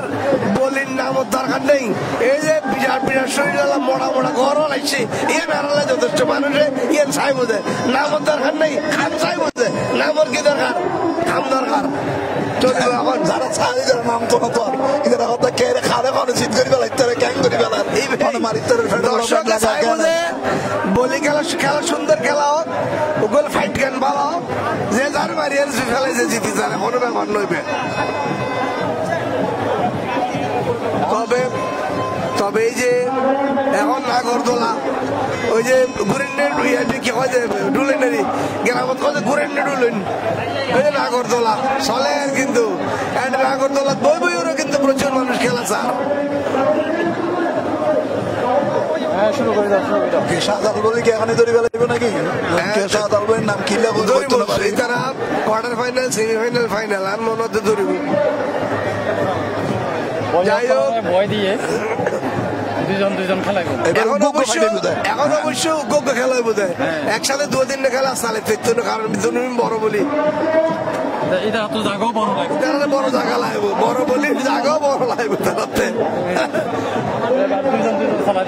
বলির নাম দরকার নেই এই যে বিরাট বিরাট শরীর মোড়া মোড়া ঘর লাগছে ইয়ে নারালে যথেষ্ট মানুষে ইয়ে চাই বোঝে নামর দরকার নেই খাম চাই বোঝে নামর কি দরকার খাম দরকার এখন যারা চাই যারা নাম তো তো এদের কথা কে খারে খারে চিত করি বেলা ইত্যাদি ক্যাং করি বেলা এই মারিত্যারে দর্শক চাই বোঝে বলি খেলা সুন্দর খেলা হোক ওগুলো ফাইট গান ভালো হোক যে যার মারিয়ার ফেলাইছে জিতি যারে কোনো ব্যাপার নইবে তবে এই যে এখন নাগরদোলা ওই যে গুরেন্ডে কি হয় যে ডুলেনারি গ্রামত কয় যে গুরেন্ডে ডুলেন ওই যে নাগরদোলা চলে আর কিন্তু নাগরদোলা বই বইয়েরও কিন্তু প্রচুর মানুষ খেলা চায় শুরু করে দাও শাহজাল বলি কি এখানে ধরে বেলাইব নাকি শাহজাল বলির নাম কি লাগবে তারা কোয়ার্টার ফাইনাল সেমিফাইনাল ফাইনাল আর মনে হতে ধরিব যাই হোক ভয় দিয়ে দুজন খেলায় এখন অবশ্য উগ্র খেলা বোধ হয় একসাথে 2-3টা খেলা চালে কারণ বড় বলি এটা তো জায়গাও বড় লাগে তারা বড় জায়গা লাগবে বড় বলি জায়গাও বড় লাগবে তারাতে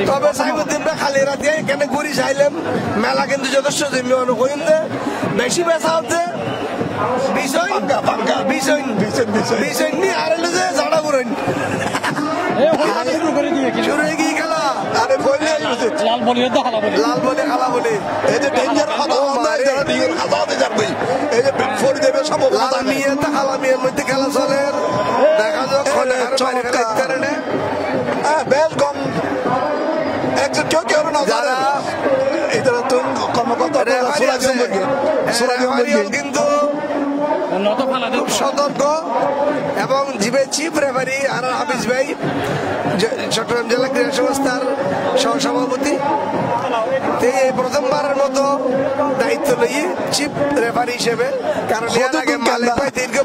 তবে সাইবুদ্দিনরা খালি রাতে এখানে ঘুরি চাইলাম মেলা কিন্তু যথেষ্ট জমি অনুকূল বেশি বেচা হচ্ছে বিষয় নিয়ে আর এলো যে ঝাড়া ঘুরেন শুরু হয়ে গিয়ে খেলা আরে বলি লাল বলি লাল বলি খালা বলি এই যে ডেঞ্জার খাতা এই যে ফোর দেবে সম্ভবত মিয়া তা খালা মিয়ার মধ্যে খেলা চলে দেখা যাক বেশ কম একজন কেউ না যারা এদের তো কর্মকর্তা কিন্তু খুব সতর্ক এবং জিবে চিফ রেফারি আর হাফিজ ভাই চট্টগ্রাম জেলা ক্রীড়া সংস্থার সহসভাপতি প্রথমবারের মতো দায়িত্ব নিয়ে চিফ রেফারি হিসেবে কারণ এর আগে মালিক ভাই দীর্ঘ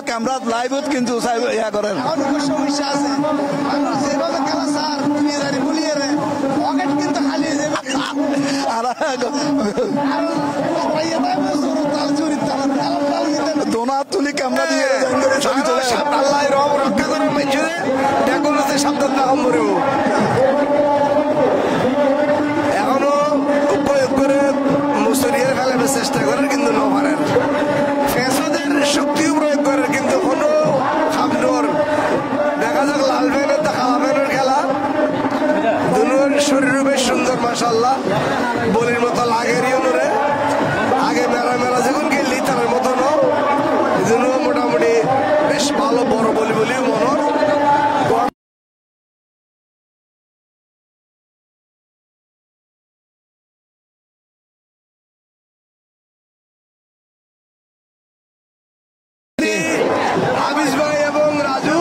ক্যামেরা লাইভ কিন্তু ইয়া করেন সমস্যা আছে দোনা তুলি ক্যামেরা দিয়ে আল্লাহ রব রক্ষা করার মানুষের সাবধান না কমরেও এখনো উপয়োগ করে মুসুরিয়ার ফেলানোর চেষ্টা করার কিন্তু ন পারেন ফেসদের শক্তিও প্রয়োগ করার কিন্তু কোনো খাবনোর দেখা যাক লাল ফ্যানের তা কালা ফ্যানের খেলা দুনোর শরীর বেশ সুন্দর মাশাআল্লাহ বলির মতো লাগেরই অনুরে আগে মেলা মেলা যখন গেলি তার মতো দুনো মোটামুটি বেশ ভালো বড় বলি হাফিজ ভাই এবং রাজু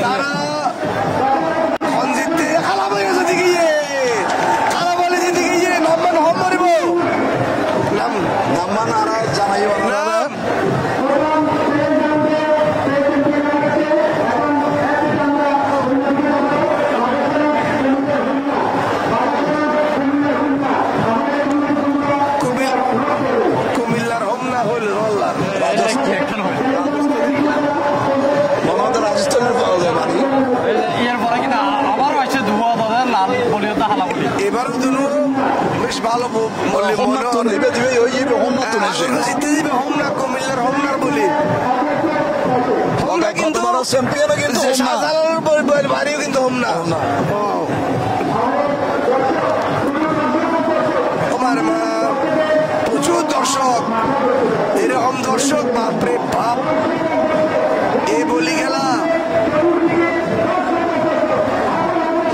তারা জিততে খেলা হয়ে গেছে দিকে খেলা বলে জিতে গিয়ে নাম্বার হম মারিব নাম্বার আর জানাই কুমিল্লার হোম না হইল রাজস্থানের পাওয়া যায় মানে এরপরে কিনা আবার হয়েছে ধোয়া দাদা লাল বলিও তো হালা বলি এবারও দুনো বেশ ভালো দিবে দিবে ওই হোম না তো জিতে দিবে হোম না কুমিল্লার হোম না বলি হোমনা কিন্তু চ্যাম্পিয়ন কিন্তু শাহজালালের বাড়িও কিন্তু হোম না আমার মা প্রচুর দর্শক এরকম দর্শক বাপরে বাপ এই বলি খেলা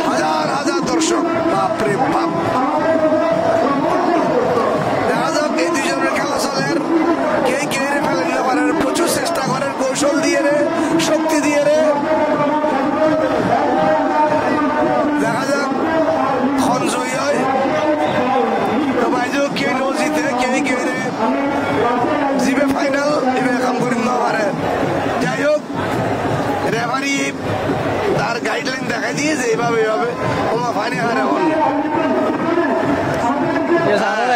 হাজার হাজার দর্শক বাপরে বাপ দেখা যাক এই দুজনের খেলা চলের কে কে ফেলেন না পারেন প্রচুর চেষ্টা করেন কৌশল দিয়ে রে শক্তি দিয়ে রে দেখা যাক খন জয়ী হয় তো বাইজো কে নো জিতে কে কে রে জিবে ফাইনাল এবার কাম করেন না পারে যাই হোক রেফারি তার গাইডলাইন দেখা দিয়েছে এভাবে এভাবে ওমা ফাইনে হারে হন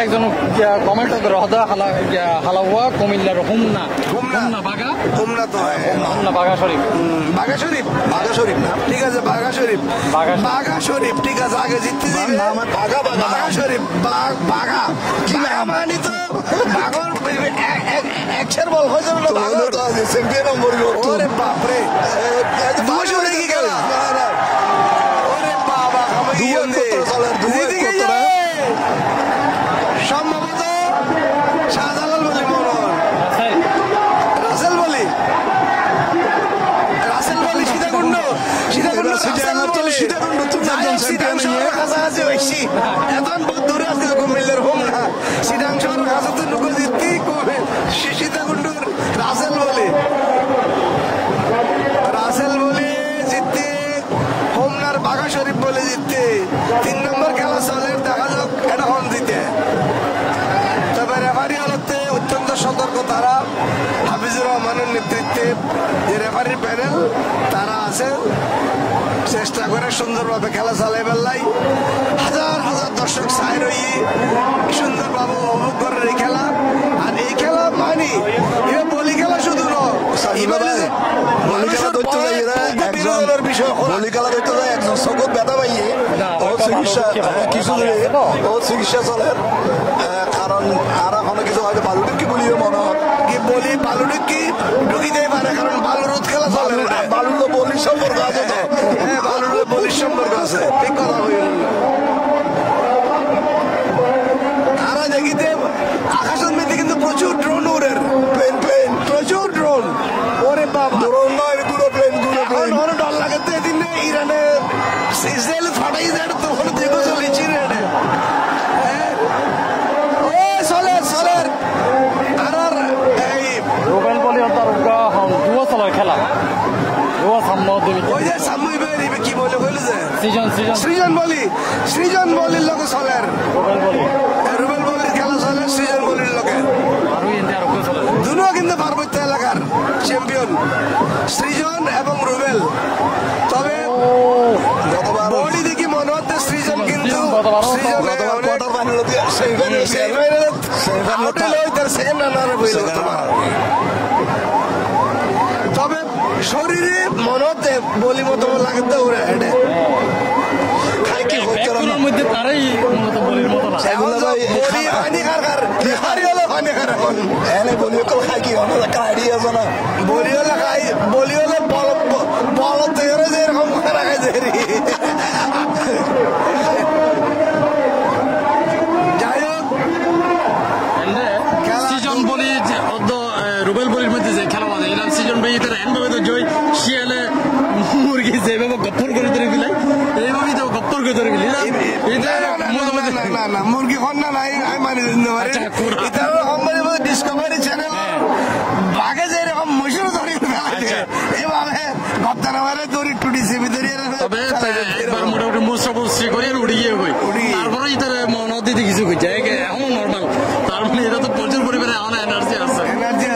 একজন কমেন্ট রহদা হালাওয়া কুমিল্লার হোম না বাগা হোম না তো হয় হোম না বাগা শরীফ বাঘা শরীফ না ঠিক আছে বাঘা শরীফ বাঘা শরীফ ঠিক আছে আগে জিততে দিবে বাঘা শরীফ বাঘা কি মানে তো বাঘর একশের বল হয়েছে না চ্যাম্পিয়ন মরিব ওরে বাপরে দুশো রেখে গেল ওরে বাবা সম্ভবত শাহজালাল বলি মনে রাসেল বলি সীতাকুণ্ড কাছাকাছি হয়েছি এখন বহুত দূরে আছে কুমিল্লার হোম না সিটাং শহর কাছে তো নুকো জিততেই সীতাকুণ্ডুর রাসেল বলে জিততে হোমনার বাঘা শরীফ বলে জিততে 3 নম্বর খেলা চলে দেখা যাক এটা হন জিতে তবে রেফারি হলতে অত্যন্ত সতর্ক তারা হাফিজুর রহমানের নেতৃত্বে যে রেফারির প্যানেল তারা আছে চেষ্টা করে সুন্দরভাবে খেলা চালাই বেল্লাই হাজার হাজার দর্শক সাই রই সুন্দরভাবে উপভোগ করে এই খেলা আর এই খেলা মানি এ বলি খেলা শুধু নয় একজন চকুত ব্যথা পাইয়ে চিকিৎসা চলে কারণ আর এখনো কিছু হয়তো বালুডিকি বলিও মনে হয় বলি বালুডিকি ঢুকিতেই পারে কারণ বালুরুদ খেলা চলে বালুর বলির সম্পর্ক আছে তো হ্যাঁ বালুর বলির সম্পর্ক আছে ঠিক কথা হইল তারা দেখিতে আকাশের মধ্যে কিন্তু প্রচুর ড্রোন ওরের প্লেন প্রচুর ড্রোন ওরে বাবা ড্রোন নয় পুরো প্লেন ওর ডর লাগাতে দিন ইরানে ইসরায়েল ফাটাই যায় তখন দেখো চলেছি রে চলে আর এই রুবেল বলি দুয়া চলার খেলা দুয়া সাম্য ওই যে সাম্মুই ভাই কি বলে বলে যে সৃজন বলির লোক চলের রুবেল বলির খেলা চলে সৃজন বলির লোকে দুনো কিন্তু পার্বত্য এলাকার চ্যাম্পিয়ন সৃজন এবং রুবেল তবে বলি দেখি মনে হচ্ছে সৃজন কিন্তু তবে শরীরে মনে হচ্ছে বলি মতো লাগতে ওরা হেঁটে খাই কি হচ্ছে মধ্যে তারাই মূলত বলির মতো বলি হলে বল তৈরি যেরকম রাখা যায় যাই হোক সিজন বলি রুবেল বলির মধ্যে যে খেলা বাজে এরকম সিজন বলি তারা এনভাবে তো জয় শিয়ালে মুরগি যেভাবে গপ্পর করে ধরে ফেলে এইভাবেই তো গপ্পর করে ধরে ফেলি না মুরগি খন্না নাই আমি মানি দিতে পারি এটা ডিসকভারি চ্যানেল বাঘে যেরকম মশিরও ধরে এভাবে গপ্তার মারে দড়ি টুটি চেপে ধরিয়ে তবে একবার মোটামুটি মুসরাবস্রি করে উড়িয়ে হই তারপরে ইতার মনত দিতে কিছু হয়ে যায় এখন নর্মাল তার মানে এটা তো প্রচুর পরিমাণে এখন এনার্জি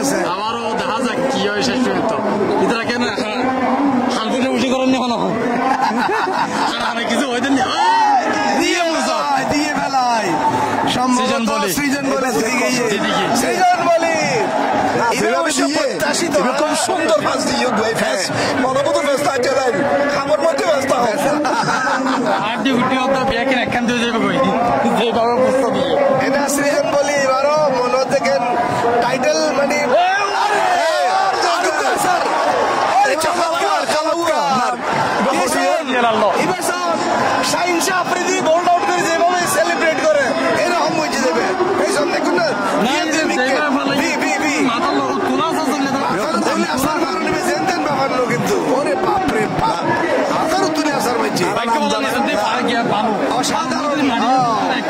আছে আমারও দেখা যাক কি হয় শেষ পর্যন্ত ইতারা কেন হালপুটে উঠে করেন নি হলো কিছু হইতেন দিয়ে ফেলায় সৃজন বলি খুব সুন্দর ফাঁস দিয়ে মনোবত ব্যস্ত আছে খাবার মধ্যে ব্যস্ত হয় আড্ডি উঠে ব্যাকের একখান দিয়ে যাবে কই যেভাবে প্রস্তাব দিয়ে এটা সৃজন বলি এবারও মনে দেখেন টাইটেল মানে সেলিব্রেট করে এরকম বুঝে দেবে এই সব দেখুন না কিন্তু ওরে বাপরে বাপ আসার তুলে আসার মাঝে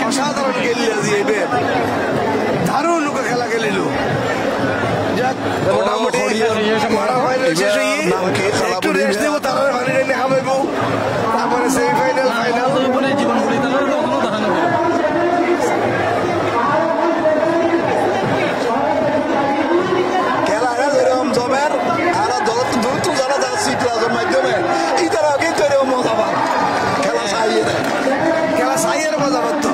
অসাধারণ খেললে দারুণ লোক খেলা খেলিল যাক মোটামুটি একটু রেস্ট দেবো তারপরে পানি টেনে খাবাইব তারপরে সেমিফাইনাল ফাইনাল জীবন পরিচালনা কখনো দেখানো খেলাটা যেরকম জমের আর দূরত্ব যারা যাচ্ছে ক্লাসের মাধ্যমে ইতারা কিন্তু এরকম মজা পান খেলা সাইয়ের মজা পাচ্ছ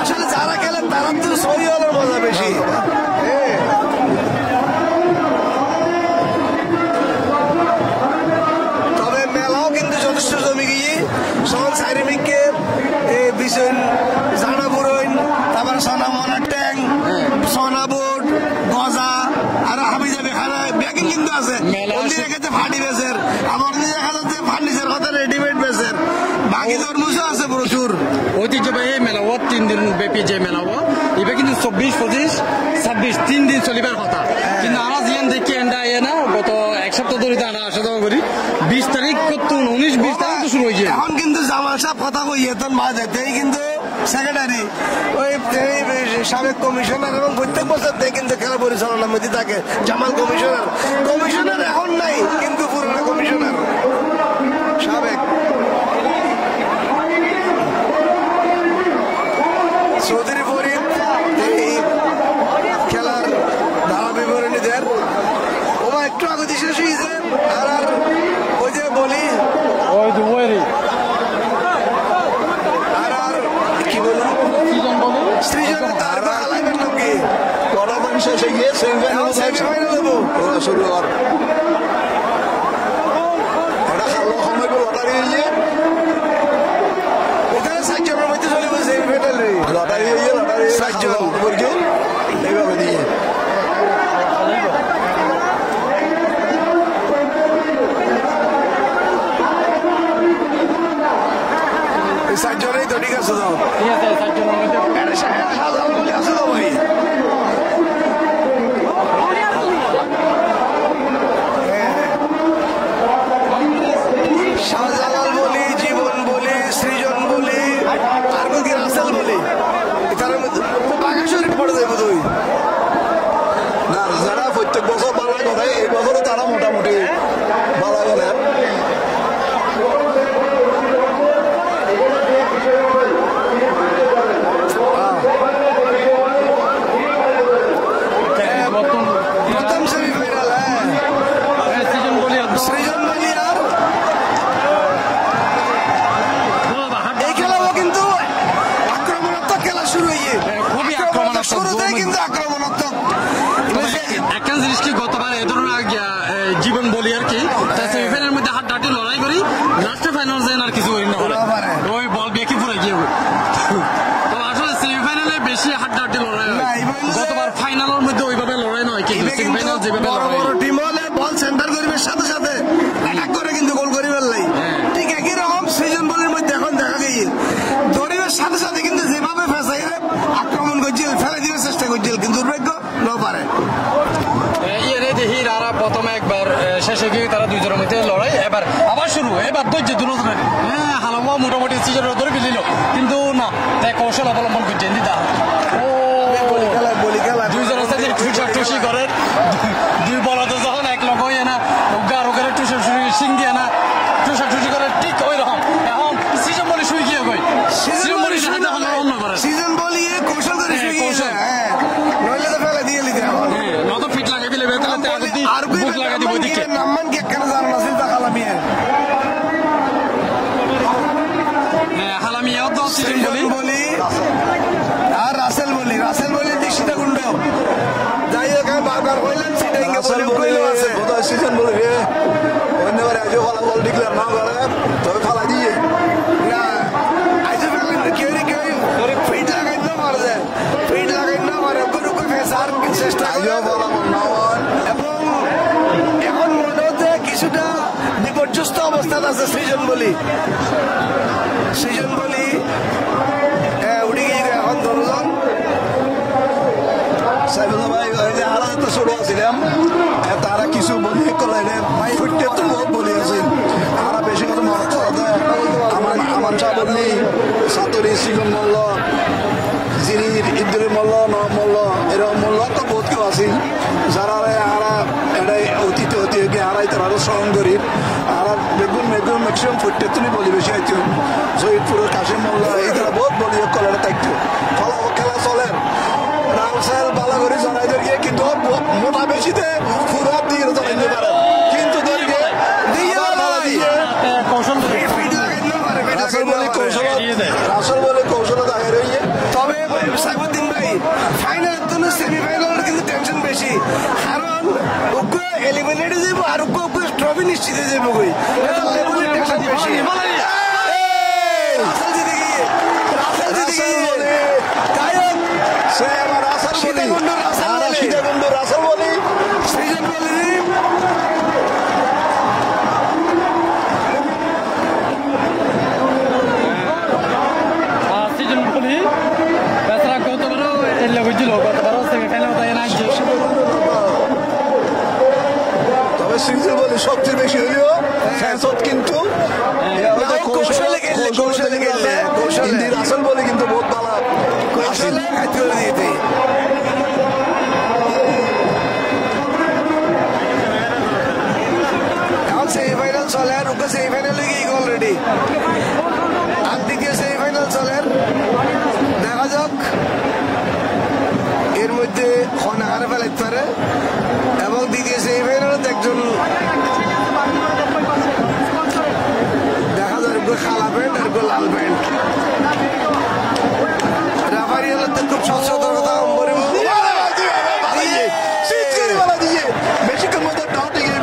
আসলে যারা খেলে তারা তো সই হলের মজা বেশি তবে মেলাও কিন্তু যথেষ্ট জমে গিয়ে সব সাইরিমিককে বিষয় জানা পুরইন তারপর সোনা মনার ট্যাং সোনা বোর্ড গজা আর হাবি যাবে খানা ব্যাগিং কিন্তু আছে রেখেছে ফাটি বেসের আমার দেখা যাচ্ছে ফার্নিচার কথা রেডিমেড বেসের বাকি তরমুজও আছে প্রচুর ঐতিহ্যবাহী মেলাও 3 দিন ব্যাপী যে মেলাও এবার কিন্তু 24-25-26 3 দিন চলিবার কথা কিন্তু আমরা জিয়ান দেখি এন্ডা না গত এক সপ্তাহ ধরে আমরা আসা যাওয়া করি 20 তারিখ 19-20 তারিখ তো শুরু হয়েছে এখন কিন্তু জামাল সাহেব কথা কইয়ে তো মা যেতেই কিন্তু সেক্রেটারি ওই সাবেক কমিশনার এবং প্রত্যেক বছর কিন্তু খেলা পরিচালনার মধ্যে থাকে জামাল কমিশনার এখন নাই কিন্তু পুরনো কমিশনার সাবেক চৌধুরী ফরিদ এই খেলার ধারা বিবরণী দেন ওমা একটু আগে শেষ হয়েছে আর ওই যে বলি আর কি বললাম সৃজনের তার খেলাইবেন নাকি কটা মান শেষে গিয়ে সেমিফাইনাল দেবো শুরু কর এটা খালো সময় লটারি হয়ে এখানে 60 জনের মধ্যে চলে বসে সেমিফাইনাল লটারি এইভাবে দিয়ে এই 60 জনেই তো ঠিক আছে তো ঠিক আছে 60 জনের মধ্যে সাজাল বলে আছে তো ভাই শাহজালাল বলি জীবন বলি সৃজন বলি আর কি রাসেল বলি তার মধ্যে বাঘা শরীফ পড়ে যাবো তুই না যারা প্রত্যেক বছর বালা করে এই বছরও তারা মোটামুটি বালা করে প্রথম সেমিফাইনাল সৃজন বলি আর এই খেলাও কিন্তু আক্রমণাত্মক খেলা শুরু হয়ে খুবই আক্রমণাত্মক শুরুতেই কিন্তু আক্রমণাত্মক একটা জিনিস কি গতবার এ ধরনের জীবন বলি আর কি সেমিফাইনালের মধ্যে হাড্ডাহাড্ডি লড়াই করি লাস্টে ফাইনাল যায় আর কিছু করি না ওই বল বেঁকে পুরো গিয়ে তো আসলে সেমিফাইনালে বেশি হাড্ডাহাড্ডি লড়াই হয় গতবার ফাইনালের মধ্যে ওইভাবে লড়াই নয় কিন্তু সেমিফাইনাল যেভাবে লড়াই বড় টিম হলে বল সেন্টার করিবার সাথে সাথে অ্যাটাক করে কিন্তু গোল করিবার লাই ঠিক একই রকম সৃজন বলের মধ্যে এখন দেখা গিয়ে দৌড়িবার সাথে সাথে কিন্তু যেভাবে ফেসাইলে আক্রমণ করছিল ফেলে দিবার চেষ্টা করছিল কিন্তু দুর্ভাগ্য ন পারে দেখি তারা প্রথমে একবার শেষে গিয়ে তারা দুইজনের মধ্যে লড়াই এবার আবার শুরু এবার ধৈর্য দূর হালামা মোটামুটি সিজনের ধরে ফেলিল কিন্তু না তাই কৌশল অবলম্বন করছেন দিদা দুইজনের সাথে ঠুসি করেন দুই বলতে যখন এক লগ হয়ে না ওইদিকে নাম্মান কি কেন জানা আছে হালামিয়া হালামিয়াও তো বলি আর রাসেল বলি দীক্ষিতা গুন্ড যাই হোক আমি বারবার কইলাম সেটা ইঙ্গে বলি আছে বোধহয় সিজন বলি রে অন্যবার আজও ফলাফল ডিক্লেয়ার না করে তবে ফালা দিয়ে না আজও ফেলেন কেউ ফিট লাগাই না মারা যায় ফিট লাগাই না মারে কোনো ফেসার চেষ্টা আজও ফলাফল না হয় এবং এখন মনে হচ্ছে কিছুটা বিপর্যস্ত অবস্থান আছে সৃজন বলি উঠে গিয়ে এখন ধরলাম সাইবুল্লাহ ভাই আলাদা তো ছোট ছিলাম তারা কিছু বলি করলে ভাই ফুটতে তো বহুত বলি আছেন আমরা বেশি কথা মনে করা আমার চা বললি সাতরি সিগন মল্ল জিরির ইদ্দুরের মল্ল নব মল্ল এরকম মল্ল তো বহুত কেউ আছেন যারা আরা এটাই অতীতে গিয়ে আড়াই তারা আরো স্মরণ করি আর বেগুন ম্যাক্সিমাম ফুটতে তুমি বলি বেশি আইতো জয়পুরের কাশিম মল্ল এই তারা বহুত বলি কলারে থাকতো খেলা চলে রামসাল বালা করে জনাইদের গিয়ে কিন্তু মোটা বেশিতে ফুরাত দিয়ে জনাইতে পারে কিন্তু ধরিয়ে রাসেল বলে কৌশল দেখা রইয়ে তবে সাইবুদ্দিন ভাই ফাইনাল জন্য সেমিফাইনালের কিন্তু টেনশন বেশি কারণ ওকে এলিমিনেটে যাবো আর ওকে ট্রফি নিশ্চিত যাবো কই লেভেলের টেনশন বেশি তবে সিরিজে বলে সবচেয়ে বেশি হইলেও কিন্তু রাসেল বলে কিন্তু বহুত ভালো এখন সেমিফাইনাল চলে আর ওকে সেমিফাইনালে গিয়ে অলরেডি আর দ্বিতীয় সেমিফাইনাল চলে দেখা যাক এর মধ্যে হারে ফেলাইতে পারে এবং দ্বিতীয় সেমিফাইনালে একজন দেখা যায় খালা প্যান্ট আর লাল প্যান্ট রেফারি হলে তো খুব সতর্কতা বেশিক্ষণ মতো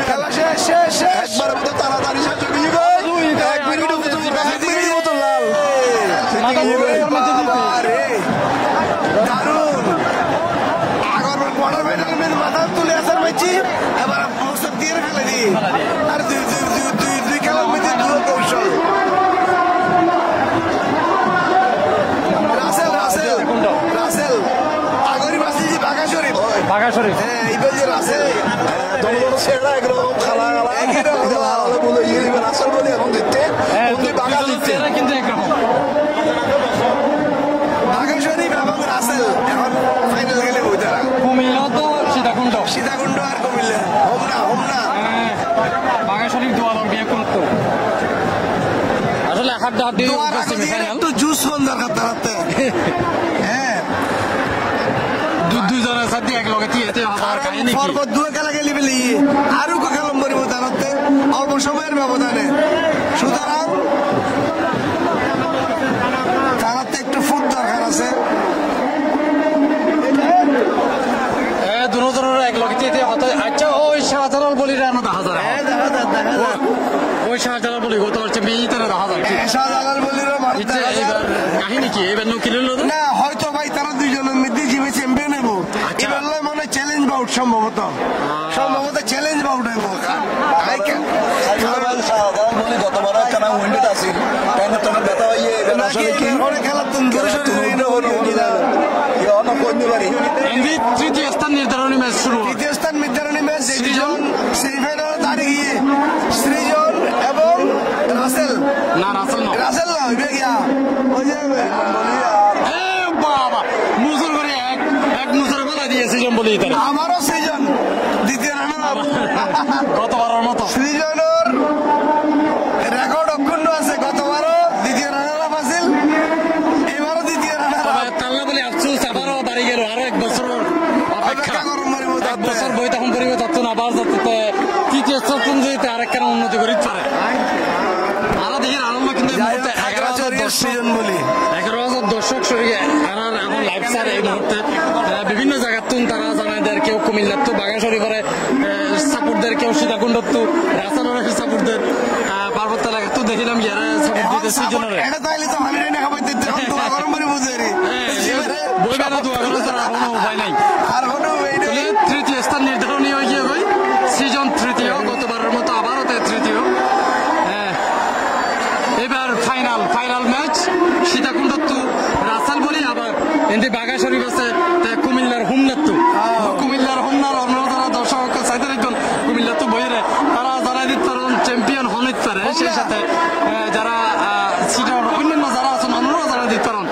খেলা শেষ একবারের মতো তাড়াতাড়ি শেষ এক মিনিটের মতো লাল দারুন আগর কোয়ার্টার ফাইনাল মেন মাথা তুলে আসার পাইছি এবার মুস্তাক দিয়ে ফেলে দিই আর দুই খেলার মধ্যে দুটো কৌশল রাসেল আগরি বাসি বাঘা শরীফ হ্যাঁ এইবার যে রাসেল সেটা একরকম খালা বলে রাসেল বলে এখন দিতে বাঘা দিচ্ছে কিন্তু একরকম বাঘা শরীফ এবং রাসেল এখন ফাইনাল গেলে বইতারা কুমিল্লা তো সীতাকুণ্ড আর কুমিল্লা হোমনা বাঘা শরীফ দোয়াল বিয়ে করতো আসলে হাত দিয়ে একটু জুস হন দরকার তারাতে হ্যাঁ দুজনের সাথে এক লগে পরপর দুয়ে খেলা গেলি বেলি আরো খেলাম পরিব তারাতে অল্প সময়ের ব্যবধানে সুতরাং তারাতে একটু ফুট দরকার আছে দুজনের এক লগে আচ্ছা ওই শাহজালাল বলি রানা দেখা যায় ওই শাহজালাল বলি গত হচ্ছে মেয়েটারা দেখা যায় শাহজালাল বলির কাহিনী কি এবার নকিল না হয়তো ভাই তারা দুইজনের মধ্যে জিমে চ্যাম্পিয়ন হইব এবার মনে চ্যালেঞ্জ বাউট সম্ভবত চ্যালেঞ্জ বাউট হইব গতবার কেন উইন্ডেড আসিল কেন তোমার ব্যথা হইয়ে খেলা তুমি তৃতীয় স্থান নির্ধারণী ম্যাচ শুরু তৃতীয় স্থান নির্ধারণী ম্যাচ সেমিফাইনাল দাঁড়িয়ে গিয়ে সৃজন এবং রাসেল না হইবে গিয়া ওই যে বাবা মুজুর করে এক মুজুর বেলা দিয়ে সৃজন বলি আমারও সৃজন দ্বিতীয় রানার গতবারের মতো সৃজনের রেকর্ড অক্ষুণ্ণ আছে গতবারও দ্বিতীয় রানার আপ আছিল এবারও দ্বিতীয় রানার তাল্লা বলি আফসোস আবারও বাড়ি গেল আরো এক বছর অপেক্ষা এক বছর বই তখন পরিবে তখন আবার তৃতীয় সাপোর্টদের কেউ সীতাকুণ্ডত্তু রাসানোর সাপোর্টদের পার্বত্য এলাকা তো দেখিলাম ইয়ারা সাপোর্ট দিতে সিজনের এটা তাইলে তো আমি না খাবার দিতে দোয়া গরম করে বুঝে রে বইবে না দোয়া করার ছাড়া কোনো উপায় নাই। আর হলো তাহলে তৃতীয় স্থান নির্ধারণী হয়ে গিয়ে গই সিজন তৃতীয়, গতবারের মতো আবারও তৃতীয়। এবার ফাইনাল ম্যাচ সীতাকুণ্ডত্তু রাসাল বলি, আবার এমনি বাঘা শরীফ আছে কুমিল্লার হোমনাত্তু। কুমিল্লার হোমনার অন্য যারা দর্শক চাইতে দেখুন কুমিল্লার তো বইরে তারা যারা দিতে পারেন চ্যাম্পিয়ন হনিত পারে, সেই সাথে যারা সিটার অন্যান্য যারা আছে মানুষরা যারা দিতে পারেন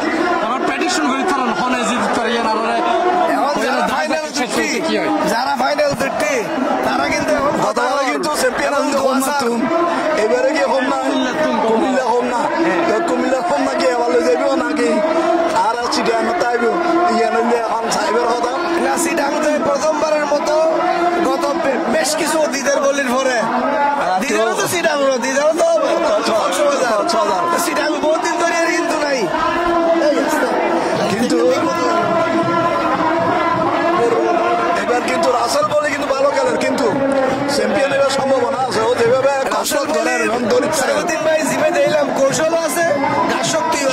আবার প্রেডিকশন করে পারেন হনে জিতে পারে কি হয়। যারা ফাইনাল দেখতে তারা কিন্তু গতবারে কিন্তু চ্যাম্পিয়ন হল হোমনাতুম, এবারে কি হোমনা কুমিল্লা হোমনা, কুমিল্লা হোমনা কি এবার লই যাইব নাকি আর চিটাং তাইব ইয়ানলে এখন সাইবার কথা না সিটাং তো প্রথমবারের মতো গত বেশ কিছু অতীতের বলির পরে দিদারও তো সিটাং দিদারও তো 6,000 সিটাং বহুত দিন ধরে কিন্তু নাই, কিন্তু এবার কিন্তু রাসেল বলে কিন্তু ভালো খেলেন, কিন্তু চ্যাম্পিয়ন এবার সম্ভাবনা আছে। ও যেভাবে কসরত করেন এবং দরিদ্র সাইফুদ্দিন ভাই জিমে দিলাম কৌশলও আছে, গাছ শক্তিও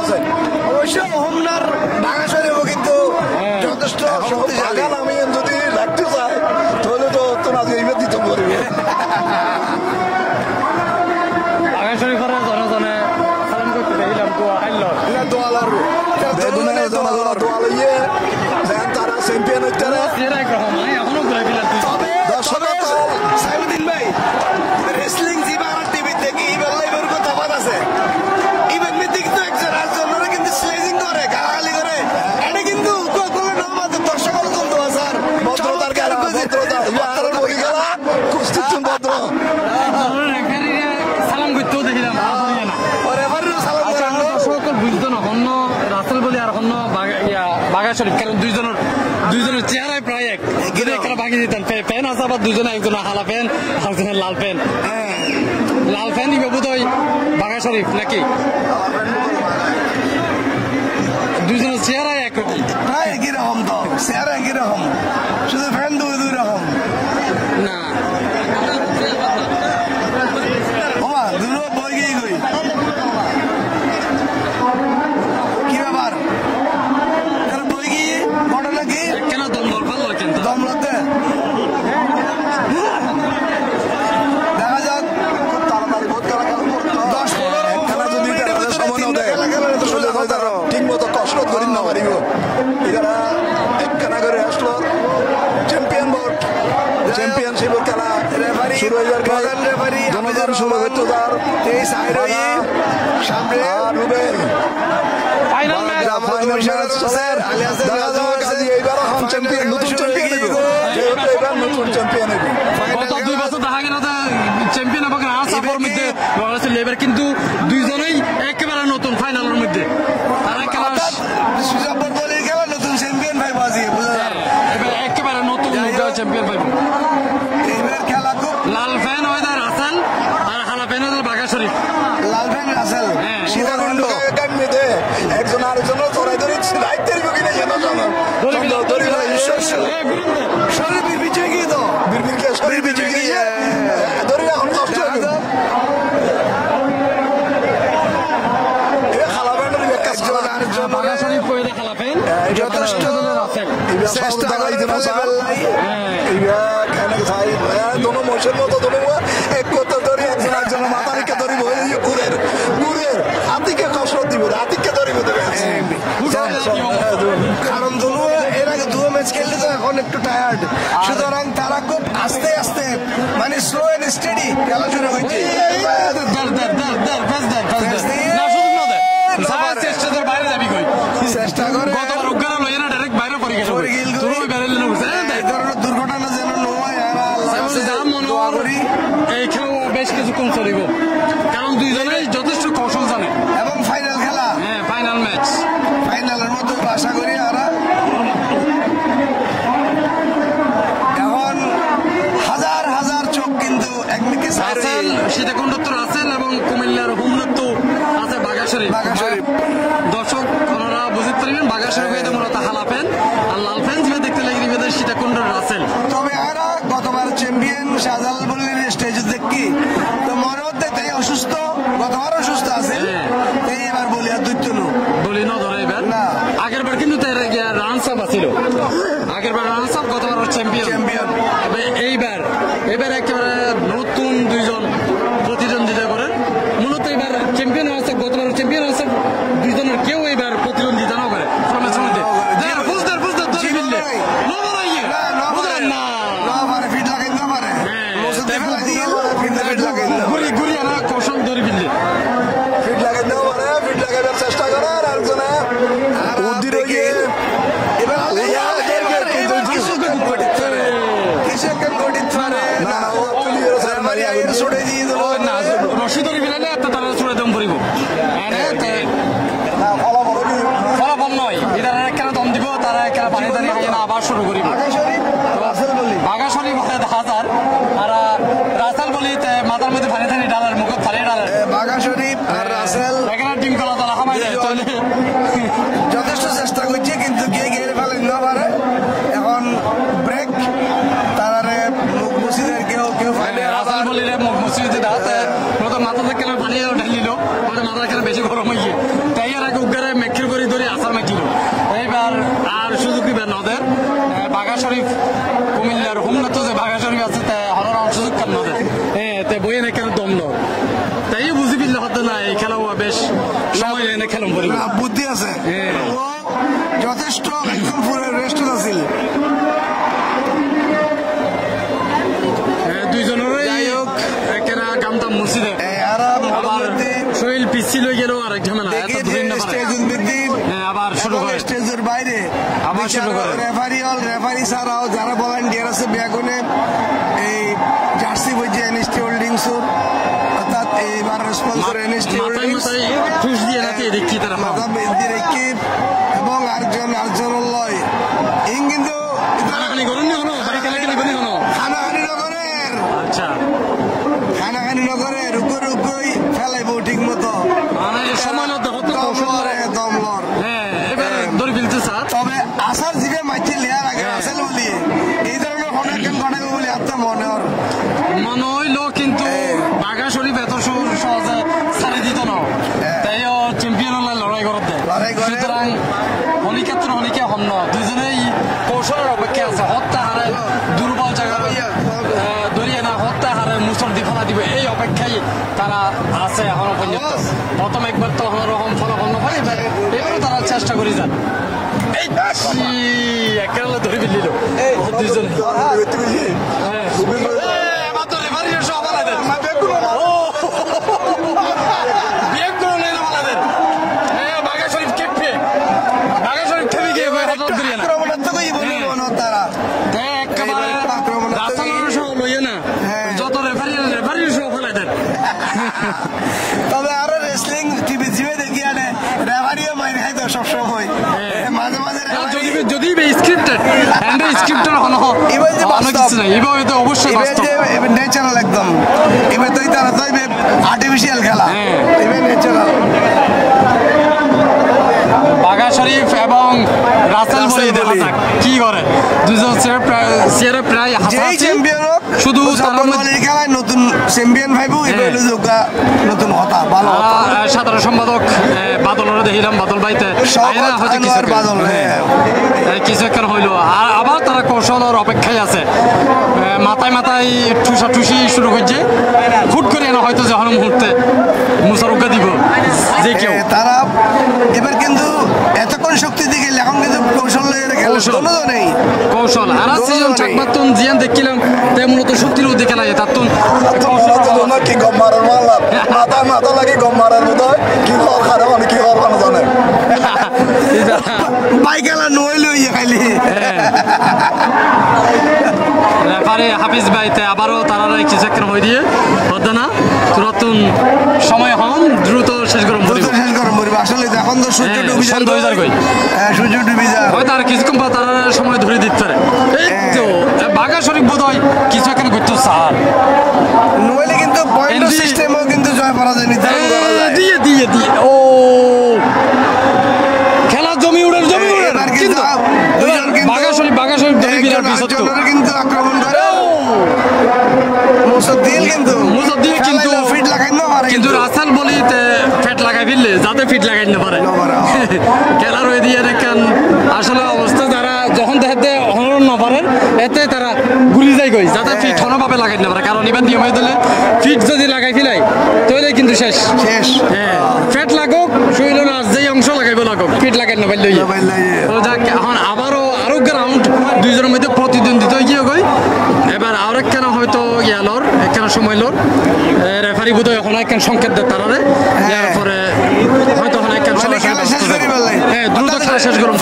আছে। অবশ্য হোমনার ভাঙা শরীরও কিন্তু যথেষ্ট শক্তিশালী। বাগান আমি যদি রাখতে চাই তাহলে তো তোমাকে এইবার দিতে পারবে। বাঘা শরীফের জনজনে সালাম করতে দেখলাম দোয়া আইলো দোয়ালারু দোয়া লইয়ে তারা চ্যাম্পিয়ন হইতে এখনো ঘুরে দিলাম সাইফুদ্দিন ভাই রেসলিং জিবা আর টিভি থেকে ইভেন লাইভের কথা বাদ আছে, ইভেন মিটিং তো একজন আর জনরা কিন্তু স্লেজিং করে গালাগালি করে, এটা কিন্তু কোনো নমাতে দর্শকের জন্য স্যার ভদ্রতার খেলা, ভদ্রতা আর বলি খেলা কুস্তির ভদ্র সালাম করতেও দেখলাম সকল বুঝতো না অন্য রাসেল বলি আর অন্য বাঘা শরীফ, কারণ দুইজনের চেহারায় প্রায় এক খেলা বাকি দিতেন ফ্যান আছে, আবার দুজনে একজন হালা ফ্যান একজনের লাল ফ্যান। লাল ফ্যান নিবে বোধ হয় বাঘা শরীফ নাকি, দুইজনের চেহারায় একরকম। হ্যাঁ একই রকম তো চেহারা একই রকম, শুধু ফ্যান দুই রকম না ওমা দুটো বই গিয়ে গই কি ব্যাপার বই গিয়ে ঘটনা কি কেন দমদল ভালো কিন্তু দমলতে দেখা যাক খুব তাড়াতাড়ি বহুত খেলা খেলা যদি সময় দেয় ঠিক মতো কসরত করি না পারিব। এরা একখানা করে আসলো চ্যাম্পিয়ন বোর্ড চ্যাম্পিয়নশিপের খেলা শুরু হয়ে যাবে, জনগণ শুরু হইতো তার সামনে রুবেল ফাইনাল ম্যাচ এইবার চ্যাম্পিয়ন নতুন চ্যাম্পিয়ন এবার নতুন চ্যাম্পিয়ন হবে। গত 2 বছর দেখা গেল চ্যাম্পিয়ন এবং আসাফের মধ্যে এবার কিন্তু দুইজনেই একেবারে নতুন ফাইনালের মধ্যে তারা খেলা নতুন চ্যাম্পিয়ন ভাই বাজি একেবারে নতুন চ্যাম্পিয়ন ভাই খেলা খুব লাল ফ্যান হয় রাসেল আর হালা ফ্যান হয় বাঘা শরীফ। লাল ফ্যান রাসেল সীতাকুণ্ড একজন আরেকজন ধরাই ধরে দায়িত্বের কিনা শরীর বিজয় গিয়ে তো বীরবীরকে শরীর বিজয় গিয়ে ধরে এখন কষ্ট বাঘা শরীফ কইরা হালা ফ্যান যথেষ্ট চেষ্টা করে দোনো মশের মতো দোনো এক কথা ধরে একজন একজনের মাথা রেখে ধরিব ঘুরের হাতিকে কসরত দিব হাতিকে ধরিব দেবে কারণ দুনো এর আগে দুটো ম্যাচ খেলতে তো এখন একটু টায়ার্ড, সুতরাং তারা খুব আস্তে আস্তে মানে স্লো এন্ড স্টেডি খেলা শুরু হয়েছে। চেষ্টা করে দুর্ঘটনা যেন নয় এই খেলা বেশ কিছুক্ষণ চলিব, কারণ দুইজনে যথেষ্ট কৌশল জানে এবং ফাইনাল খেলা ফাইনাল ম্যাচ ফাইনালের মতো আশা করি আর এখন হাজার হাজার চোখ কিন্তু একদিকে সীতাকুণ্ডত্ব রাসেল এবং কুমিল্লার হোমনাত্ব আছে বাঘা শরীফ। দর্শক ওনারা বুঝতে পারবেন বাঘা শরীফ হয়ে মূলত হালা ফ্যান আর লাল ফ্যান যেটা দেখতে লাগে সীতাকুণ্ডের রাসেল। তবে এরা গতবার চ্যাম্পিয়ন শাহজালাল বললেন স্টেজ দেখি তো মনে হতে তাই অসুস্থ, গতবার অসুস্থ আছে, তাই এবার বলি আর দুই তনু বলি ন ধরে এবার না। আগের বার কিন্তু রানস আপ আছিল, আগের বার রানস আপ, গতবার চ্যাম্পিয়ন। এবার একেবারে নতুন দুইজন প্রতিদ্বন্দ্বিতা করেন। মূলত এবার চ্যাম্পিয়ন আছে, গতবার চ্যাম্পিয়ন আছে দুইজনের কেউ এবার প্রতিদ্বন্দ্বিতা না করে। কৌশল ধরে ফিরলে ফিট লাগাই দেওয়া মানে ফিট লাগাইবার চেষ্টা করে আর একজনে উদ্দির রশি ধরে ফেলালে তারা ছুড়ে দম পড়িব, ফলাফল নয়। এরা কেন দম দিব, তারা কেন পানি দাঁড়িয়ে খাই না আবার শুরু করিব। বাঘাশরী হাজার আর রাসেল বলি মাথার মধ্যে পানি দাঁড়িয়ে ডালার মুখ ফালিয়ে ডালার বাঘাশরী আর রাসেল এখানে টিম কলা তারা হামাই দেয়। যথেষ্ট চেষ্টা করছে কিন্তু গিয়ে গিয়ে ফেলেন না পারে। এখন ব্রেক তারারে মুখ মুসিদের কেউ কেউ রাসেল বলি মসজিদে দাঁড়াতে মাথা থেকে পানি ঢালিল, মাথা কেন বেশি গরম হয়ে গিয়ে তাই এর আগে উগারে মেকির করে ধরে আসার মেকিল। এইবার আর সুযোগ দিবেন ওদের বাঘা শরীফ কুমিল্লার হুমনাতে যে বাঘা শরীফ আছে হরার সুযোগ কেন ওদের বইয়ে না কেন দম নয়, তাই বুঝি পিলে হতে না এই খেলাও বেশ সময় এনে খেলাম পরি বুদ্ধি আছে, যথেষ্ট একদম পুরো রেস্ট আছিল দুইজনেরই। যাই হোক একেরা গামটা মুছিদে শরীর পিছিয়ে লই গেল আর ঝামেলা আবার শুরু করে স্টেজের বাইরে আবার শুরু করে রেফারি ছাড়াও যারা ভলান্টিয়ার আছে ব্যাগুনে এই জার্সি বইছে এনএসটি হোল্ডিংস অর্থাৎ এইবার স্পন্সর এনএসটি হোল্ডিংস খুশ দিয়ে নাকি দেখি তারা মাথা বেঁধে রেখে এবং আরেকজন লয় ইং কিন্তু হানাহানি করেন নি হলো বাড়ি খেলাখেলি করেন হলো হানাহানি নগরের আচ্ছা হানাহানি নগরের রুকোই ফেলাইবো ঠিক মতো মানে সময় মতো হতো দমলর এবার ধরে ফেলছে স্যার। তবে আসার জিবে মাইতে লেয়ার আগে আসেল বলি এই ধরনের অনেক ঘটাবে বলে আপনার মনে হয় মনে হইলো কিন্তু বাঘা শরীফ এত সহজে ছাড়ি দিত না, তাই চ্যাম্পিয়ন লড়াই করে দেয়। সুতরাং অনিকেত্র অনিকে হন না, দুজনেই কৌশলের অপেক্ষা আছে। হত্যা হারে দুর্বল জায়গা ধরিয়ে না হত্যা হারে মুসর দি ফেলা দিবে এই অপেক্ষায় তারা আছে এখনো পর্যন্ত। প্রথম একবার তো রকম ফলাফল না পাই, এবারও তারা চেষ্টা করে যান। একেবারে ধরে ফেলিল দুইজনে তবে আরো রেসলিং টিভি দেখি আনে রেফারিও মাইর খাইতো সবসময় মাঝে মাঝে যদি স্ক্রিপ্টেড হনো এবার যে বাস্তব না এবার তো অবশ্যই বাস্তব এবার ন্যাচারাল একদম এবার তো তারা তো আর্টিফিশিয়াল খেলা এবার ন্যাচারাল বাঘা শরীফ এবং রাসেল বলি দেখা যাক কি করে দুজন চেয়ারে প্রায় শুধু খেলায় নতুন চ্যাম্পিয়ন ভাইবো এবার নতুন হতা ভালো সাধারণ সম্পাদক বাদলরে দেখিলাম বাদল ভাইতে বাদল কিছু একটা হইলো আর আবার তারা কৌশলের অপেক্ষায় আছে, মাথায় মাথায় ঠুসাঠুসি শুরু করছে। হুট করে না হয়তো যখন মুহূর্তে মুসারুকা দিব যে কেউ তারা এবার কিন্তু এতক্ষণ শক্তি দিকে এখন কিন্তু কৌশল আর সিজন চাকমাতুন জিয়ান দেখিলাম তাই মূলত শক্তির উদ্দে খেলা যায় তাতুন কি গম মারার মারলাম মাথা লাগে গম মারার মতো কি হওয়ার খারাপ আমি কি হওয়ার মানুষ জানে পাইকালা নইল খাইলি রেফারি হাফিজ ভাইতে আবারও তারা কিছু একটা হয়ে দিয়ে হতো না তুরতুন সময় হন দ্রুত শেষ গরম পড়বে আসলে এখন তো সূর্য ডুবে যায় সূর্য ডুবে যায় হয়তো আর কিছুক্ষণ পর তারা সময় ধরে দিতে পারে। এই তো বাঘা শরীফ বোধ হয় কিছু একটা করতো স্যার নইলে কিন্তু পয়েন্ট সিস্টেমও কিন্তু জয় পরাজয় নির্ধারণ করা যায় দিয়ে ও খেলা জমি উড়ে কিন্তু বাঘা শরীফ জমি বিরাট বিশ্বস্ত কিন্তু আক্রমণ করে মুসদ্দিল কিন্তু কিন্তু ফিট লাগাই না পারে কিন্তু রাসেল বলিতে ফেট লাগাই ফেললে যাতে ফিট লাগাই না পারে খেলার ওই দিয়ে দেখেন আসলে অবস্থা যারা যখন দেখতে হনর না পারেন এতে তারা গুলি যায় কই যাতে ফিট হনভাবে লাগাই না পারে কারণ এবার নিয়ম হয়ে দিলে ফিট যদি লাগাই ফেলাই তাহলে কিন্তু শেষ হ্যাঁ ফেট লাগুক শরীরের আর যেই অংশ লাগাইব লাগুক ফিট লাগাই না পারলে তো যাক এখন আবারও আরো গ্রাউন্ড দুইজনের মধ্যে প্রতিদ্বন্দ্বিতা গিয়ে গই এবার আর একখানা হয়তো ইয়ালোর একখানা সময় লোর রেফারি বোধ হয় এখন একখান সংকেত দেয় তারারে পরে হয়তো এখন একখান হ্যাঁ দ্রুত খেলা শেষ করুন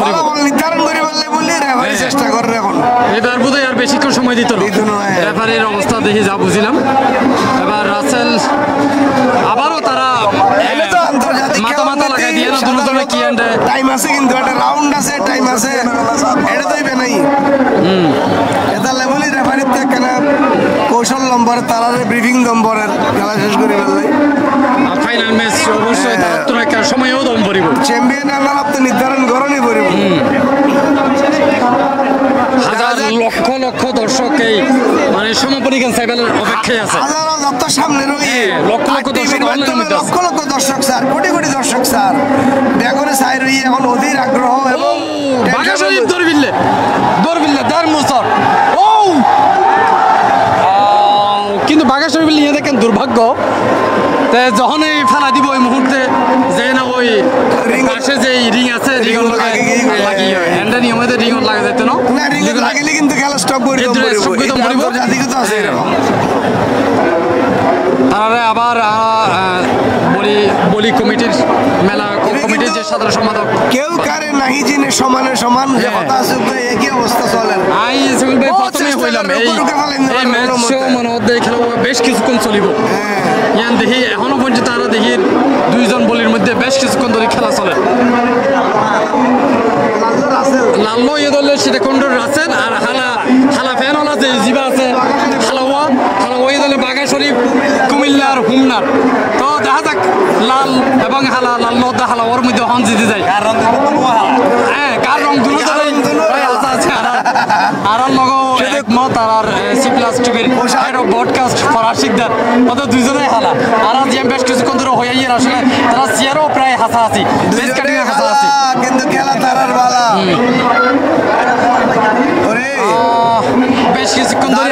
নির্ধারণ করে বললে বললে রেফারি চেষ্টা করে এখন এবার বোধ হয় আর বেশিক্ষণ সময় দিত না রেফারির অবস্থা দেখি যা বুঝলাম এবার রাসেল আবারও তারা মাথা মাথা লাগাই দিয়ে না দুটো দলে কি এন্ড টাইম আছে কিন্তু একটা রাউন্ড আছে টাইম আছে এটা তো ইবে নাই এটা লেভেলই রেফারির থেকে কেন কৌশল নম্বর তারারে ব্রিফিং নম্বরের খেলা শেষ করে ফেললে ফাইনাল ম্যাচ অবশ্যই তার তো একটা সময়ও দম পড়িব চ্যাম্পিয়ন আল্লাহ তো নির্ধারণ করণই পড়িব হাজার লক্ষ লক্ষ দর্শক এই মানে সমাপনী গান সাইবেলের অপেক্ষায় আছে হাজার যত সামনে রয়ে লক্ষ লক্ষ দর্শক লক্ষ লক্ষ দর্শক স্যার কোটি কোটি দর্শক স্যার বেগরে সাই রই এখন অধীর আগ্রহ এবং বাঘা শরীফ দরবিল্লে দার মুসর ও কিন্তু বাঘা শরীফ নিয়ে দেখেন দুর্ভাগ্য যখন এই ফেলা দিব ওই মুহূর্তে যে না ওই পাশে যে রিং আছে রিং লাগিয়ে হ্যান্ডে নিয়মিত রিং লাগা যেত না রিং লাগিলে কিন্তু খেলা স্টপ করে দেব জাতিগত আছে এরকম তারা আবার বলি কমিটির মেলা কমিটির যে সাধারণ সম্পাদক কেউ কারে নাহি জিনে সমানে সমান যে কথা আছে একই অবস্থা চলে আই সুগুল ভাই প্রথমে হইলাম এই ম্যাচ মনে হচ্ছে খেলা বেশ কিছুক্ষণ চলিব ইয়ান দেখি এখনো পর্যন্ত তারা দেখি দুইজন বলির মধ্যে বেশ কিছুক্ষণ ধরে খেলা চলে লাল্লো ইয়ে ধরলে সেটা কন্ডর রাসেল আর হালা ফ্যান হল আছে জিবা আছে হালাওয়া ইয়ে ধরলে বাঘা শরীফ কুমিল্লার হুমনার তো দেখা যাক লাল এবং লাল্লো হালাওয়ার মধ্যে হন জিতে যায় হ্যাঁ কার রং দুটো আর লগো একমত আর সি প্লাস টিভির head of broadcast Faraz Sikdar ওদের দুইজনেই হালা আর আজ বেশ কিছুক্ষণ ধরে হয়ে গিয়ে আসলে তারা চেয়ারও প্রায় হাসাহাসি বেশ কাটিং হাসাহাসি কিন্তু খেলা তারার বালা বেশ কিছুক্ষণ ধরে